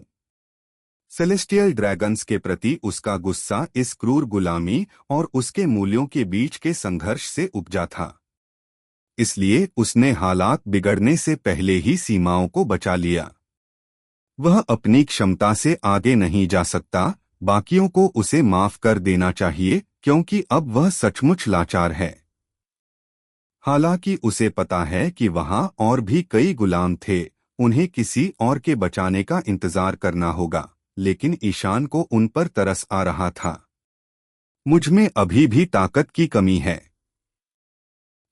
सेलेस्टियल ड्रैगन्स के प्रति उसका गुस्सा इस क्रूर गुलामी और उसके मूल्यों के बीच के संघर्ष से उपजा था। इसलिए उसने हालात बिगड़ने से पहले ही सीमाओं को बचा लिया। वह अपनी क्षमता से आगे नहीं जा सकता। बाकियों को उसे माफ कर देना चाहिए क्योंकि अब वह सचमुच लाचार है। हालांकि उसे पता है कि वहां और भी कई गुलाम थे, उन्हें किसी और के बचाने का इंतजार करना होगा, लेकिन ईशान को उन पर तरस आ रहा था। मुझ में अभी भी ताकत की कमी है।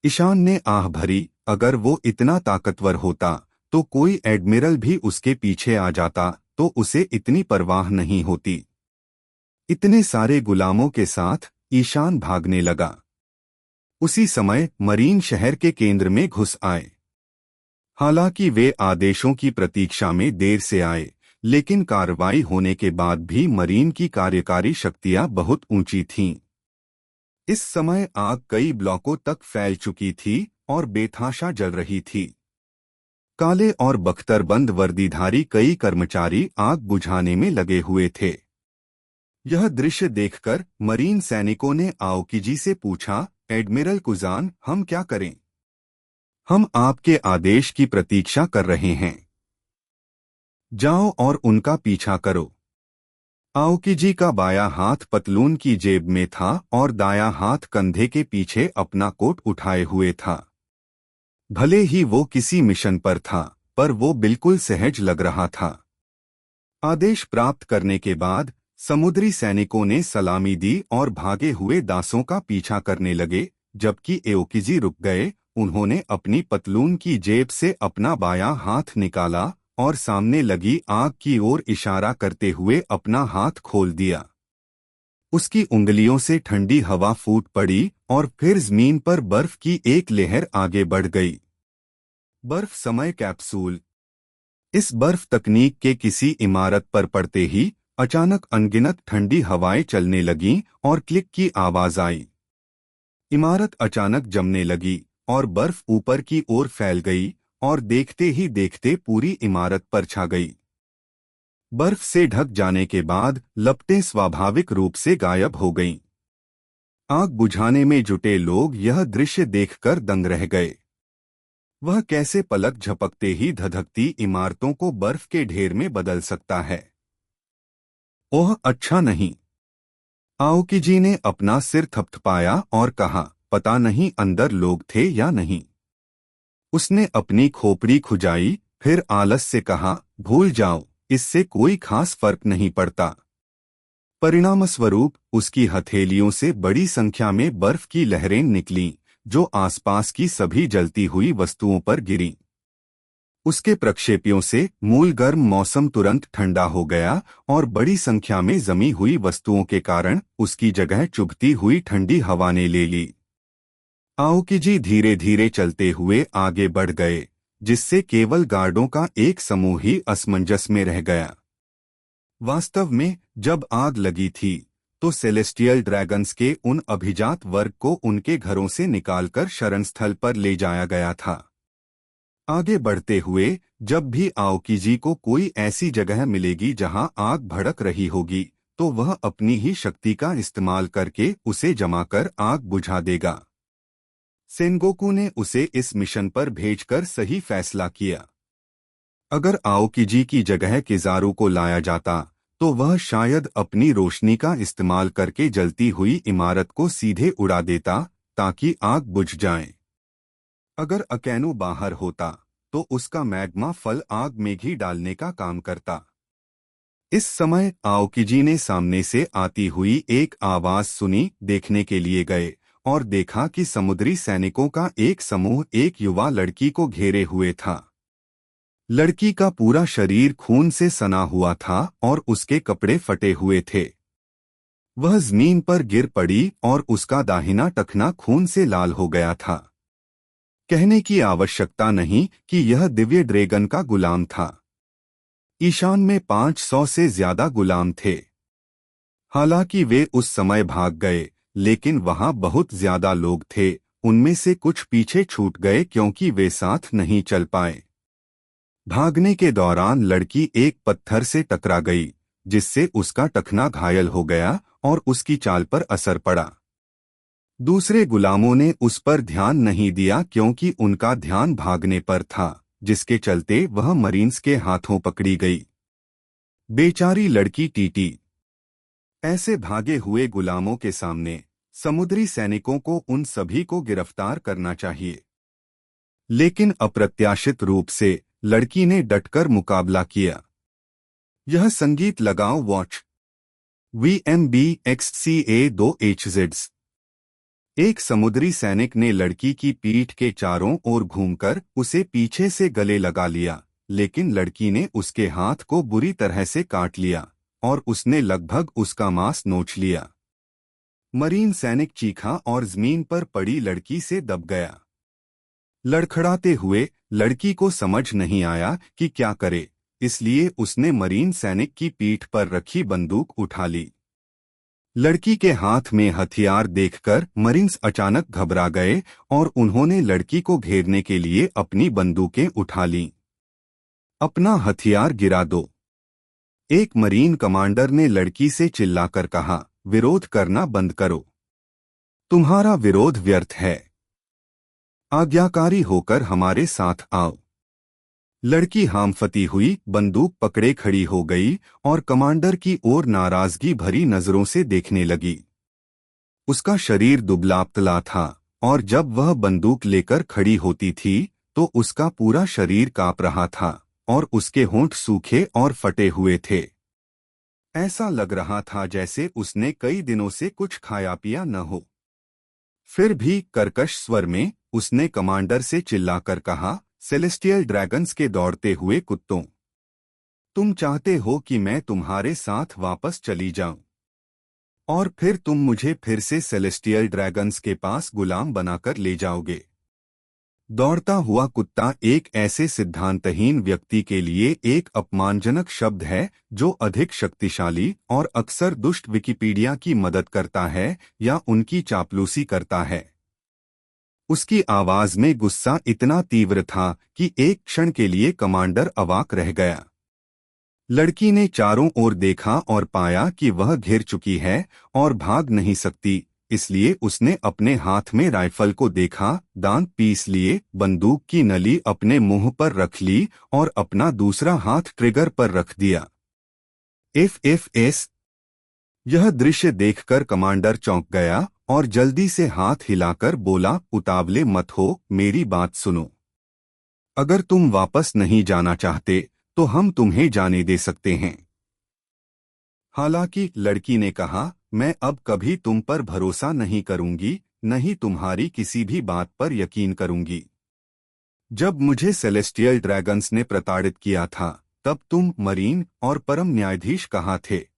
ईशान ने आह भरी, अगर वो इतना ताकतवर होता तो कोई एडमिरल भी उसके पीछे आ जाता तो उसे इतनी परवाह नहीं होती। इतने सारे गुलामों के साथ ईशान भागने लगा। उसी समय मरीन शहर के केंद्र में घुस आए। हालांकि वे आदेशों की प्रतीक्षा में देर से आए, लेकिन कार्रवाई होने के बाद भी मरीन की कार्यकारी शक्तियां बहुत ऊंची थीं। इस समय आग कई ब्लॉकों तक फैल चुकी थी और बेतहाशा जल रही थी। काले और बख्तरबंद वर्दीधारी कई कर्मचारी आग बुझाने में लगे हुए थे। यह दृश्य देखकर मरीन सैनिकों ने आओकीजी से पूछा, एडमिरल कुजान, हम क्या करें? हम आपके आदेश की प्रतीक्षा कर रहे हैं। जाओ और उनका पीछा करो। आओकीजी का बायां हाथ पतलून की जेब में था और दायां हाथ कंधे के पीछे अपना कोट उठाए हुए था। भले ही वो किसी मिशन पर था, पर वो बिल्कुल सहज लग रहा था। आदेश प्राप्त करने के बाद समुद्री सैनिकों ने सलामी दी और भागे हुए दासों का पीछा करने लगे। जबकि एओकीजी रुक गए, उन्होंने अपनी पतलून की जेब से अपना बायां हाथ निकाला और सामने लगी आग की ओर इशारा करते हुए अपना हाथ खोल दिया। उसकी उंगलियों से ठंडी हवा फूट पड़ी और फिर जमीन पर बर्फ की एक लहर आगे बढ़ गई। बर्फ समय कैप्सूल। इस बर्फ तकनीक के किसी इमारत पर पड़ते ही अचानक अनगिनत ठंडी हवाएं चलने लगीं और क्लिक की आवाज आई। इमारत अचानक जमने लगी और बर्फ ऊपर की ओर फैल गई और देखते ही देखते पूरी इमारत पर छा गई। बर्फ से ढक जाने के बाद लपटें स्वाभाविक रूप से गायब हो गईं। आग बुझाने में जुटे लोग यह दृश्य देखकर दंग रह गए। वह कैसे पलक झपकते ही धधकती इमारतों को बर्फ के ढेर में बदल सकता है? ओह, अच्छा नहीं। आओकीजी ने अपना सिर थपथपाया और कहा, पता नहीं अंदर लोग थे या नहीं। उसने अपनी खोपड़ी खुजाई, फिर आलस से कहा, भूल जाओ, इससे कोई खास फर्क नहीं पड़ता। परिणामस्वरूप उसकी हथेलियों से बड़ी संख्या में बर्फ की लहरें निकलीं, जो आसपास की सभी जलती हुई वस्तुओं पर गिरीं। उसके प्रक्षेपियों से मूल गर्म मौसम तुरंत ठंडा हो गया और बड़ी संख्या में जमी हुई वस्तुओं के कारण उसकी जगह चुभती हुई ठंडी हवा ने ले ली। आओकीजी धीरे धीरे चलते हुए आगे बढ़ गए, जिससे केवल गार्डों का एक समूह ही असमंजस में रह गया। वास्तव में जब आग लगी थी तो सेलेस्टियल ड्रैगन्स के उन अभिजात वर्ग को उनके घरों से निकालकर शरणस्थल पर ले जाया गया था। आगे बढ़ते हुए जब भी आओकीजी को कोई ऐसी जगह मिलेगी जहां आग भड़क रही होगी, तो वह अपनी ही शक्ति का इस्तेमाल करके उसे जमाकर आग बुझा देगा। सेनगोकू ने उसे इस मिशन पर भेजकर सही फैसला किया। अगर आओकीजी की जगह किजारू को लाया जाता तो वह शायद अपनी रोशनी का इस्तेमाल करके जलती हुई इमारत को सीधे उड़ा देता ताकि आग बुझ जाए। अगर अकेनो बाहर होता तो उसका मैग्मा फल आग में घी डालने का काम करता। इस समय आओकीजी ने सामने से आती हुई एक आवाज सुनी, देखने के लिए गए और देखा कि समुद्री सैनिकों का एक समूह एक युवा लड़की को घेरे हुए था। लड़की का पूरा शरीर खून से सना हुआ था और उसके कपड़े फटे हुए थे। वह जमीन पर गिर पड़ी और उसका दाहिना टखना खून से लाल हो गया था। कहने की आवश्यकता नहीं कि यह दिव्य ड्रैगन का गुलाम था। ईशान में 500 से ज्यादा गुलाम थे। हालांकि वे उस समय भाग गए, लेकिन वहां बहुत ज्यादा लोग थे। उनमें से कुछ पीछे छूट गए क्योंकि वे साथ नहीं चल पाए। भागने के दौरान लड़की एक पत्थर से टकरा गई, जिससे उसका टखना घायल हो गया और उसकी चाल पर असर पड़ा। दूसरे गुलामों ने उस पर ध्यान नहीं दिया क्योंकि उनका ध्यान भागने पर था, जिसके चलते वह मरीन्स के हाथों पकड़ी गई। बेचारी लड़की टीटी। ऐसे भागे हुए गुलामों के सामने समुद्री सैनिकों को उन सभी को गिरफ्तार करना चाहिए। लेकिन अप्रत्याशित रूप से लड़की ने डटकर मुकाबला किया। यह संगीत लगाओ वॉच VMBXCA2HZs। एक समुद्री सैनिक ने लड़की की पीठ के चारों ओर घूमकर उसे पीछे से गले लगा लिया, लेकिन लड़की ने उसके हाथ को बुरी तरह से काट लिया और उसने लगभग उसका मांस नोच लिया। मरीन सैनिक चीखा और जमीन पर पड़ी लड़की से दब गया। लड़खड़ाते हुए लड़की को समझ नहीं आया कि क्या करे, इसलिए उसने मरीन सैनिक की पीठ पर रखी बंदूक उठा ली। लड़की के हाथ में हथियार देखकर मरीन्स अचानक घबरा गए और उन्होंने लड़की को घेरने के लिए अपनी बंदूकें उठा लीं। अपना हथियार गिरा दो, एक मरीन कमांडर ने लड़की से चिल्लाकर कहा। विरोध करना बंद करो, तुम्हारा विरोध व्यर्थ है। आज्ञाकारी होकर हमारे साथ आओ। लड़की हामफती हुई बंदूक पकड़े खड़ी हो गई और कमांडर की ओर नाराजगी भरी नजरों से देखने लगी। उसका शरीर दुबला पतला था और जब वह बंदूक लेकर खड़ी होती थी तो उसका पूरा शरीर कांप रहा था और उसके होंठ सूखे और फटे हुए थे। ऐसा लग रहा था जैसे उसने कई दिनों से कुछ खाया पिया न हो। फिर भी कर्कश स्वर में उसने कमांडर से चिल्लाकर कहा, सेलेस्टियल ड्रैगन्स के दौड़ते हुए कुत्तों, तुम चाहते हो कि मैं तुम्हारे साथ वापस चली जाऊं और फिर तुम मुझे फिर से सेलेस्टियल ड्रैगन्स के पास गुलाम बनाकर ले जाओगे। दौड़ता हुआ कुत्ता एक ऐसे सिद्धांतहीन व्यक्ति के लिए एक अपमानजनक शब्द है जो अधिक शक्तिशाली और अक्सर दुष्ट विकिपीडिया की मदद करता है या उनकी चापलूसी करता है। उसकी आवाज में गुस्सा इतना तीव्र था कि एक क्षण के लिए कमांडर अवाक रह गया। लड़की ने चारों ओर देखा और पाया कि वह घिर चुकी है और भाग नहीं सकती, इसलिए उसने अपने हाथ में राइफल को देखा, दांत पीस लिए, बंदूक की नली अपने मुंह पर रख ली और अपना दूसरा हाथ ट्रिगर पर रख दिया। FFS। यह दृश्य देखकर कमांडर चौंक गया और जल्दी से हाथ हिलाकर बोला, उतावले मत हो, मेरी बात सुनो। अगर तुम वापस नहीं जाना चाहते तो हम तुम्हें जाने दे सकते हैं। हालांकि लड़की ने कहा, मैं अब कभी तुम पर भरोसा नहीं करूंगी, नहीं तुम्हारी किसी भी बात पर यकीन करूंगी। जब मुझे सेलेस्टियल ड्रैगन्स ने प्रताड़ित किया था तब तुम मरीन और परम न्यायाधीश कहाँ थे?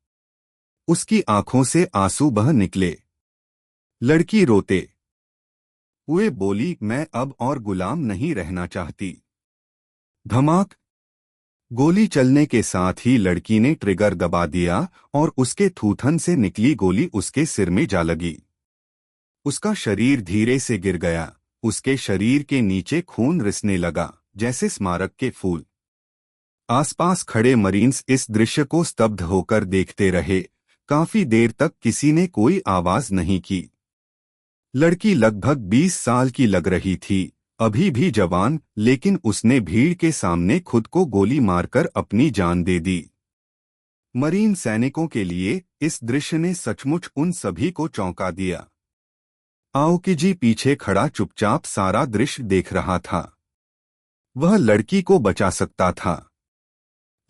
उसकी आंखों से आंसू बह निकले। लड़की रोते हुए बोली, मैं अब और गुलाम नहीं रहना चाहती। धमाक! गोली चलने के साथ ही लड़की ने ट्रिगर दबा दिया और उसके थूथन से निकली गोली उसके सिर में जा लगी। उसका शरीर धीरे से गिर गया। उसके शरीर के नीचे खून रिसने लगा जैसे स्मारक के फूल। आसपास खड़े मरीन्स इस दृश्य को स्तब्ध होकर देखते रहे। काफी देर तक किसी ने कोई आवाज नहीं की। लड़की लगभग 20 साल की लग रही थी, अभी भी जवान, लेकिन उसने भीड़ के सामने खुद को गोली मारकर अपनी जान दे दी। मरीन सैनिकों के लिए इस दृश्य ने सचमुच उन सभी को चौंका दिया। आओकिजी पीछे खड़ा चुपचाप सारा दृश्य देख रहा था। वह लड़की को बचा सकता था,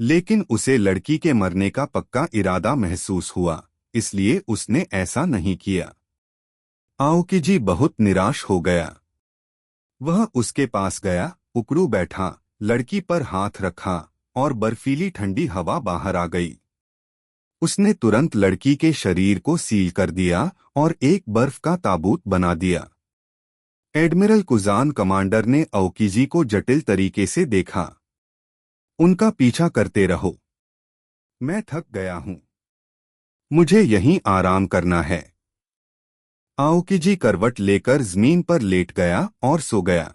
लेकिन उसे लड़की के मरने का पक्का इरादा महसूस हुआ, इसलिए उसने ऐसा नहीं किया। आओकिजी बहुत निराश हो गया। वह उसके पास गया, उकड़ू बैठा, लड़की पर हाथ रखा और बर्फीली ठंडी हवा बाहर आ गई। उसने तुरंत लड़की के शरीर को सील कर दिया और एक बर्फ का ताबूत बना दिया। एडमिरल कुजान कमांडर ने आओकिजी को जटिल तरीके से देखा। उनका पीछा करते रहो, मैं थक गया हूं, मुझे यहीं आराम करना है। आओकिजी करवट लेकर जमीन पर लेट गया और सो गया।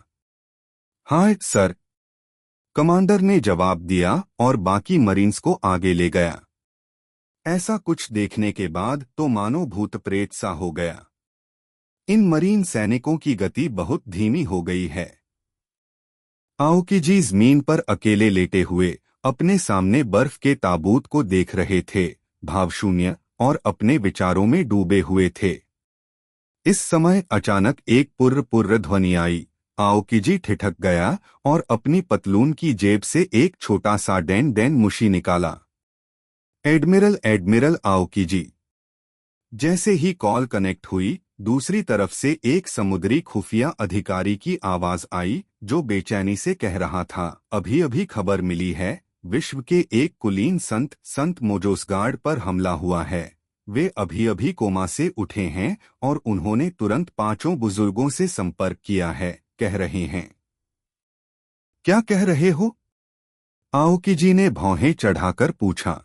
हाँ सर, कमांडर ने जवाब दिया और बाकी मरीन्स को आगे ले गया। ऐसा कुछ देखने के बाद तो मानो भूत प्रेत सा हो गया। इन मरीन सैनिकों की गति बहुत धीमी हो गई है। आओकिजी जमीन पर अकेले लेटे हुए अपने सामने बर्फ के ताबूत को देख रहे थे, भावशून्य और अपने विचारों में डूबे हुए थे। इस समय अचानक एक पुर्र पुर्र ध्वनि आई। आओकीजी ठिठक गया और अपनी पतलून की जेब से एक छोटा सा डेन डेन मुशी निकाला। Admiral admiral Aokiji. जैसे ही कॉल कनेक्ट हुई, दूसरी तरफ से एक समुद्री खुफिया अधिकारी की आवाज आई, जो बेचैनी से कह रहा था, अभी अभी खबर मिली है, विश्व के एक कुलीन संत मोजोसगार्ड पर हमला हुआ है। वे अभी अभी कोमा से उठे हैं और उन्होंने तुरंत 5 बुजुर्गों से संपर्क किया है, कह रहे हैं। क्या कह रहे हो? आओकीजी ने भौहें चढ़ाकर पूछा।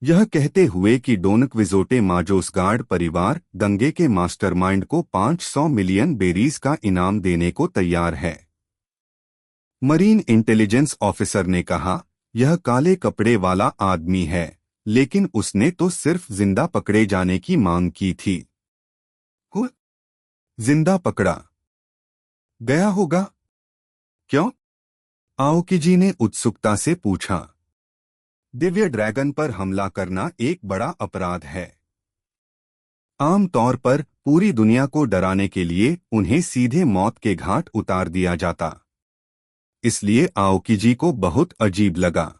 यह कहते हुए कि डोनक्विजोटे माजोसगार्ड परिवार दंगे के मास्टरमाइंड को 500 मिलियन बेरीज का इनाम देने को तैयार है। मरीन इंटेलिजेंस ऑफिसर ने कहा, यह काले कपड़े वाला आदमी है, लेकिन उसने तो सिर्फ जिंदा पकड़े जाने की मांग की थी। जिंदा पकड़ा गया होगा? क्यों? आओकीजी ने उत्सुकता से पूछा। दिव्य ड्रैगन पर हमला करना एक बड़ा अपराध है। आमतौर पर पूरी दुनिया को डराने के लिए उन्हें सीधे मौत के घाट उतार दिया जाता। इसलिए आओकीजी को बहुत अजीब लगा।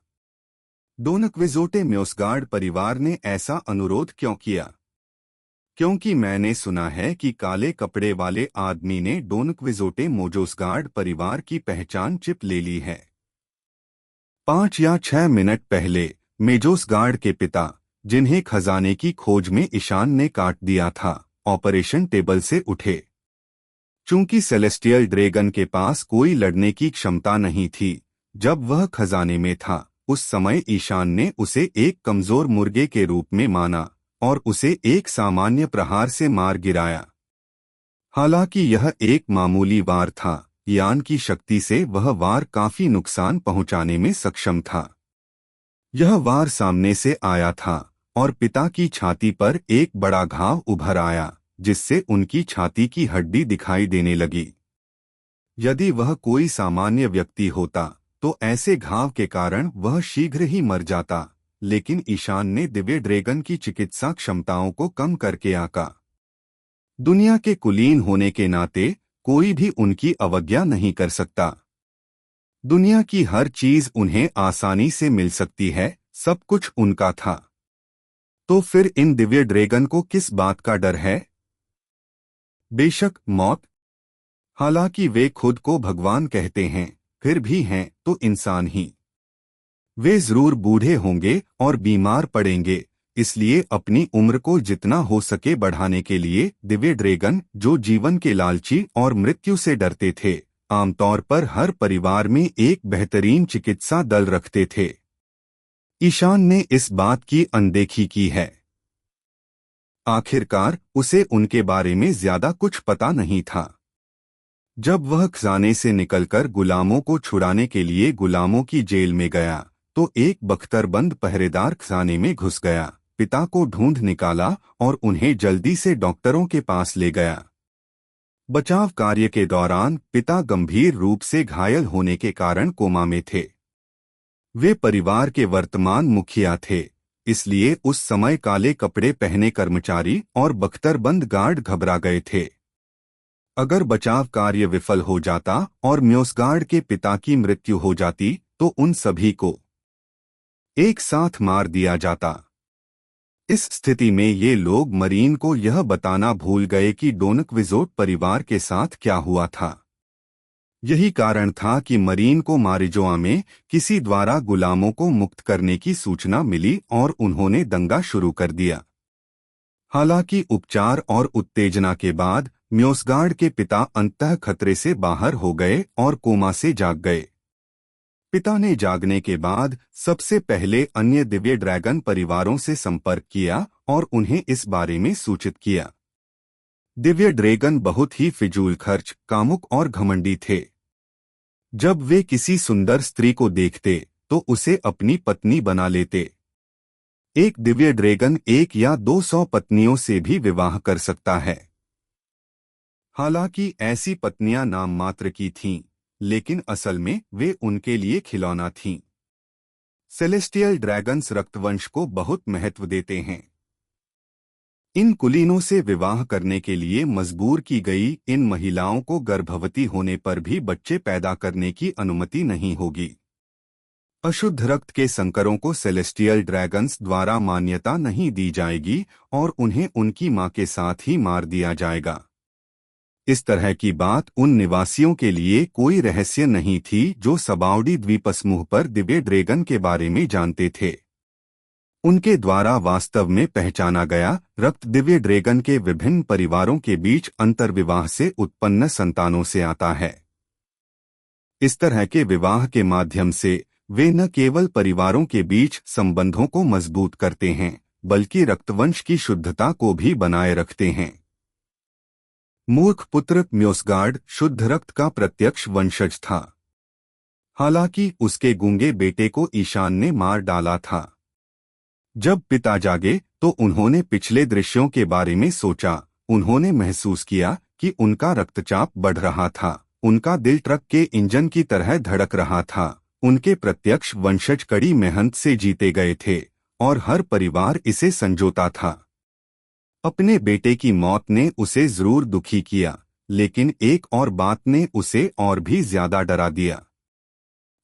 डोनक्विजोटे म्योसगार्ड परिवार ने ऐसा अनुरोध क्यों किया? क्योंकि मैंने सुना है कि काले कपड़े वाले आदमी ने डोनक्विजोटे मोजोसगार्ड परिवार की पहचान चिप ले ली है। 5 या 6 मिनट पहले मेजोसगार्ड के पिता, जिन्हें खजाने की खोज में ईशान ने काट दिया था, ऑपरेशन टेबल से उठे। चूंकि सेलेस्टियल ड्रैगन के पास कोई लड़ने की क्षमता नहीं थी, जब वह खजाने में था, उस समय ईशान ने उसे एक कमजोर मुर्गे के रूप में माना और उसे एक सामान्य प्रहार से मार गिराया। हालांकि यह एक मामूली वार था, यान की शक्ति से वह वार काफी नुकसान पहुंचाने में सक्षम था। यह वार सामने से आया था और पिता की छाती पर एक बड़ा घाव उभर आया, जिससे उनकी छाती की हड्डी दिखाई देने लगी। यदि वह कोई सामान्य व्यक्ति होता तो ऐसे घाव के कारण वह शीघ्र ही मर जाता, लेकिन ईशान ने दिव्य ड्रैगन की चिकित्सा क्षमताओं को कम करके आका। दुनिया के कुलीन होने के नाते कोई भी उनकी अवज्ञा नहीं कर सकता। दुनिया की हर चीज उन्हें आसानी से मिल सकती है, सब कुछ उनका था। तो फिर इन दिव्य ड्रैगन को किस बात का डर है? बेशक मौत। हालांकि वे खुद को भगवान कहते हैं, फिर भी हैं तो इंसान ही। वे जरूर बूढ़े होंगे और बीमार पड़ेंगे, इसलिए अपनी उम्र को जितना हो सके बढ़ाने के लिए दिव्य ड्रैगन, जो जीवन के लालची और मृत्यु से डरते थे, आमतौर पर हर परिवार में एक बेहतरीन चिकित्सा दल रखते थे। ईशान ने इस बात की अनदेखी की है। आखिरकार उसे उनके बारे में ज्यादा कुछ पता नहीं था। जब वह खजाने से निकलकर गुलामों को छुड़ाने के लिए गुलामों की जेल में गया, तो एक बख्तरबंद पहरेदार खजाने में घुस गया, पिता को ढूंढ निकाला और उन्हें जल्दी से डॉक्टरों के पास ले गया। बचाव कार्य के दौरान पिता गंभीर रूप से घायल होने के कारण कोमा में थे। वे परिवार के वर्तमान मुखिया थे, इसलिए उस समय काले कपड़े पहने कर्मचारी और बख्तरबंद गार्ड घबरा गए थे। अगर बचाव कार्य विफल हो जाता और म्योसगार्ड के पिता की मृत्यु हो जाती, तो उन सभी को एक साथ मार दिया जाता। इस स्थिति में ये लोग मरीन को यह बताना भूल गए कि डोनक्विजोट परिवार के साथ क्या हुआ था। यही कारण था कि मरीन को मारिजोआ में किसी द्वारा गुलामों को मुक्त करने की सूचना मिली और उन्होंने दंगा शुरू कर दिया। हालांकि उपचार और उत्तेजना के बाद म्योसगार्ड के पिता अंततः खतरे से बाहर हो गए और कोमा से जाग गए। पिता ने जागने के बाद सबसे पहले अन्य दिव्य ड्रैगन परिवारों से संपर्क किया और उन्हें इस बारे में सूचित किया। दिव्य ड्रैगन बहुत ही फिजूल खर्च, कामुक और घमंडी थे। जब वे किसी सुंदर स्त्री को देखते तो उसे अपनी पत्नी बना लेते। एक दिव्य ड्रैगन 1 या 200 पत्नियों से भी विवाह कर सकता है। हालांकि ऐसी पत्नियां नाम मात्र की थीं, लेकिन असल में वे उनके लिए खिलौना थीं। सेलेस्टियल ड्रैगन्स रक्तवंश को बहुत महत्व देते हैं। इन कुलीनों से विवाह करने के लिए मजबूर की गई इन महिलाओं को गर्भवती होने पर भी बच्चे पैदा करने की अनुमति नहीं होगी। अशुद्ध रक्त के संकरों को सेलेस्टियल ड्रैगन्स द्वारा मान्यता नहीं दी जाएगी और उन्हें उनकी मां के साथ ही मार दिया जाएगा। इस तरह की बात उन निवासियों के लिए कोई रहस्य नहीं थी जो सबाउडी द्वीप समूह पर दिव्य ड्रैगन के बारे में जानते थे। उनके द्वारा वास्तव में पहचाना गया रक्त दिव्य ड्रैगन के विभिन्न परिवारों के बीच अंतर्विवाह से उत्पन्न संतानों से आता है। इस तरह के विवाह के माध्यम से वे न केवल परिवारों के बीच संबंधों को मजबूत करते हैं बल्कि रक्तवंश की शुद्धता को भी बनाए रखते हैं। मूर्ख पुत्र म्योसगार्ड शुद्ध रक्त का प्रत्यक्ष वंशज था। हालांकि उसके गूंगे बेटे को ईशान ने मार डाला था। जब पिता जागे तो उन्होंने पिछले दृश्यों के बारे में सोचा। उन्होंने महसूस किया कि उनका रक्तचाप बढ़ रहा था, उनका दिल ट्रक के इंजन की तरह धड़क रहा था। उनके प्रत्यक्ष वंशज कड़ी मेहनत से जीते गए थे और हर परिवार इसे संजोता था। अपने बेटे की मौत ने उसे जरूर दुखी किया, लेकिन एक और बात ने उसे और भी ज्यादा डरा दिया।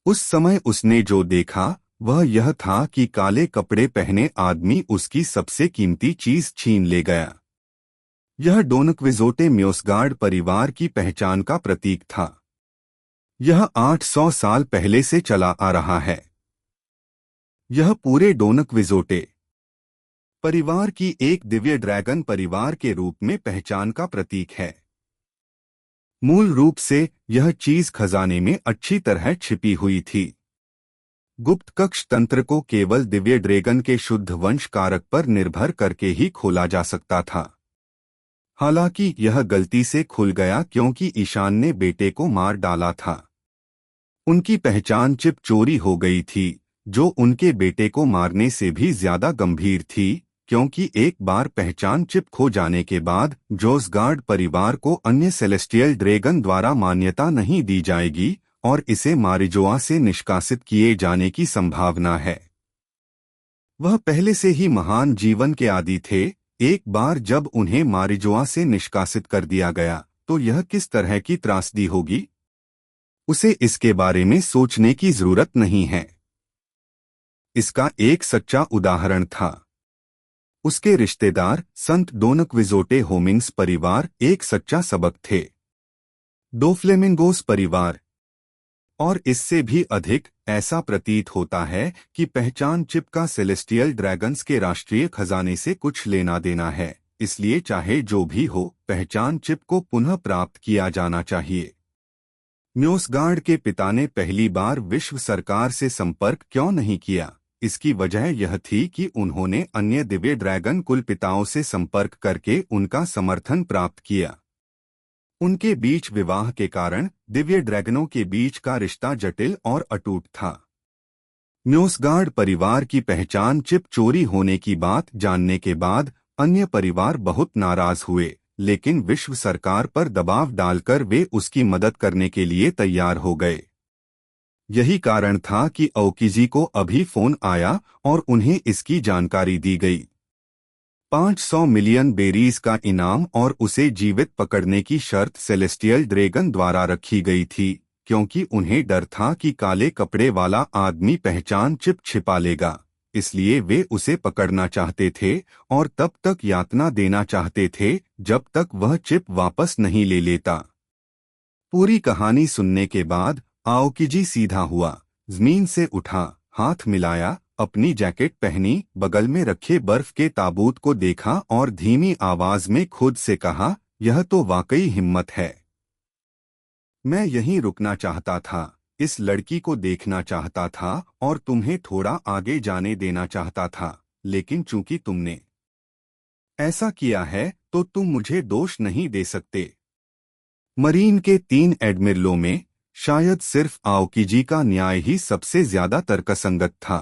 उस समय उसने जो देखा वह यह था कि काले कपड़े पहने आदमी उसकी सबसे कीमती चीज छीन ले गया। यह डोनक्विजोटे म्योसगार्ड परिवार की पहचान का प्रतीक था। यह 800 साल पहले से चला आ रहा है। यह पूरे डोनक्विजोटे परिवार की एक दिव्य ड्रैगन परिवार के रूप में पहचान का प्रतीक है। मूल रूप से यह चीज खजाने में अच्छी तरह छिपी हुई थी। गुप्त कक्ष तंत्र को केवल दिव्य ड्रैगन के शुद्ध वंश कारक पर निर्भर करके ही खोला जा सकता था। हालांकि यह गलती से खुल गया क्योंकि ईशान ने बेटे को मार डाला था। उनकी पहचान चिप चोरी हो गई थी, जो उनके बेटे को मारने से भी ज्यादा गंभीर थी, क्योंकि एक बार पहचान चिप खो जाने के बाद जोसगार्ड परिवार को अन्य सेलेस्टियल ड्रैगन द्वारा मान्यता नहीं दी जाएगी और इसे मारिजोआ से निष्कासित किए जाने की संभावना है। वह पहले से ही महान जीवन के आदी थे। एक बार जब उन्हें मारिजोआ से निष्कासित कर दिया गया तो यह किस तरह की त्रासदी होगी, उसे इसके बारे में सोचने की जरूरत नहीं है। इसका एक सच्चा उदाहरण था। उसके रिश्तेदार संत डोनक्विजोटे होमिंग्स परिवार एक सच्चा सबक थे। दो फ्लेमिंगोस परिवार और इससे भी अधिक ऐसा प्रतीत होता है कि पहचान चिप का सेलेस्टियल ड्रैगन्स के राष्ट्रीय खजाने से कुछ लेना देना है। इसलिए चाहे जो भी हो, पहचान चिप को पुनः प्राप्त किया जाना चाहिए। म्योसगार्ड के पिता ने पहली बार विश्व सरकार से संपर्क क्यों नहीं किया? इसकी वजह यह थी कि उन्होंने अन्य दिव्य ड्रैगन कुलपिताओं से संपर्क करके उनका समर्थन प्राप्त किया। उनके बीच विवाह के कारण दिव्य ड्रैगनों के बीच का रिश्ता जटिल और अटूट था। म्योसगार्ड परिवार की पहचान चिप चोरी होने की बात जानने के बाद अन्य परिवार बहुत नाराज हुए, लेकिन विश्व सरकार पर दबाव डालकर वे उसकी मदद करने के लिए तैयार हो गए। यही कारण था कि ओकीजी को अभी फोन आया और उन्हें इसकी जानकारी दी गई। 500 मिलियन बेरीज का इनाम और उसे जीवित पकड़ने की शर्त सेलेस्टियल ड्रैगन द्वारा रखी गई थी, क्योंकि उन्हें डर था कि काले कपड़े वाला आदमी पहचान चिप छिपा लेगा। इसलिए वे उसे पकड़ना चाहते थे और तब तक यातना देना चाहते थे जब तक वह चिप वापस नहीं ले लेता। पूरी कहानी सुनने के बाद आओकीजी सीधा हुआ, जमीन से उठा, हाथ मिलाया, अपनी जैकेट पहनी, बगल में रखे बर्फ के ताबूत को देखा और धीमी आवाज में खुद से कहा, यह तो वाकई हिम्मत है। मैं यहीं रुकना चाहता था, इस लड़की को देखना चाहता था और तुम्हें थोड़ा आगे जाने देना चाहता था, लेकिन चूंकि तुमने ऐसा किया है तो तुम मुझे दोष नहीं दे सकते। मरीन के 3 एडमिरलों में शायद सिर्फ आओकीजी का न्याय ही सबसे ज्यादा तर्कसंगत था।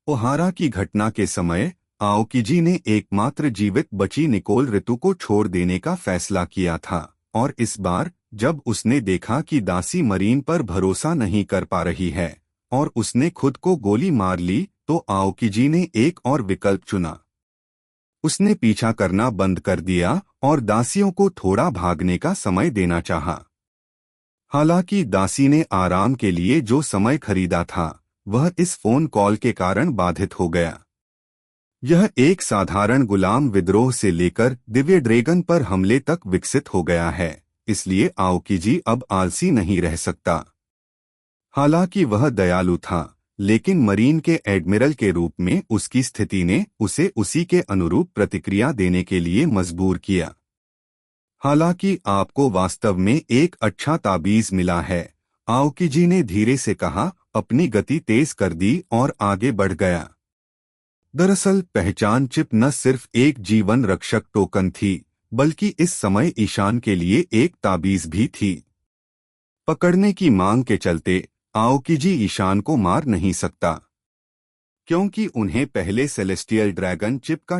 ओहारा की घटना के समय आओकीजी ने एकमात्र जीवित बची निकोल ऋतु को छोड़ देने का फैसला किया था, और इस बार जब उसने देखा कि दासी मरीन पर भरोसा नहीं कर पा रही है और उसने खुद को गोली मार ली तो आओकीजी ने एक और विकल्प चुना। उसने पीछा करना बंद कर दिया और दासियों को थोड़ा भागने का समय देना चाहा। हालांकि दासी ने आराम के लिए जो समय खरीदा था वह इस फोन कॉल के कारण बाधित हो गया। यह एक साधारण गुलाम विद्रोह से लेकर दिव्य ड्रैगन पर हमले तक विकसित हो गया है, इसलिए आओकीजी अब आलसी नहीं रह सकता। हालांकि वह दयालु था, लेकिन मरीन के एडमिरल के रूप में उसकी स्थिति ने उसे उसी के अनुरूप प्रतिक्रिया देने के लिए मजबूर किया। हालांकि आपको वास्तव में एक अच्छा ताबीज मिला है, आओकीजी ने धीरे से कहा, अपनी गति तेज कर दी और आगे बढ़ गया। दरअसल पहचान चिप न सिर्फ एक जीवन रक्षक टोकन थी, बल्कि इस समय ईशान के लिए एक ताबीज भी थी। पकड़ने की मांग के चलते आओकीजी ईशान को मार नहीं सकता, क्योंकि उन्हें पहले सेलेस्टियल ड्रैगन चिप का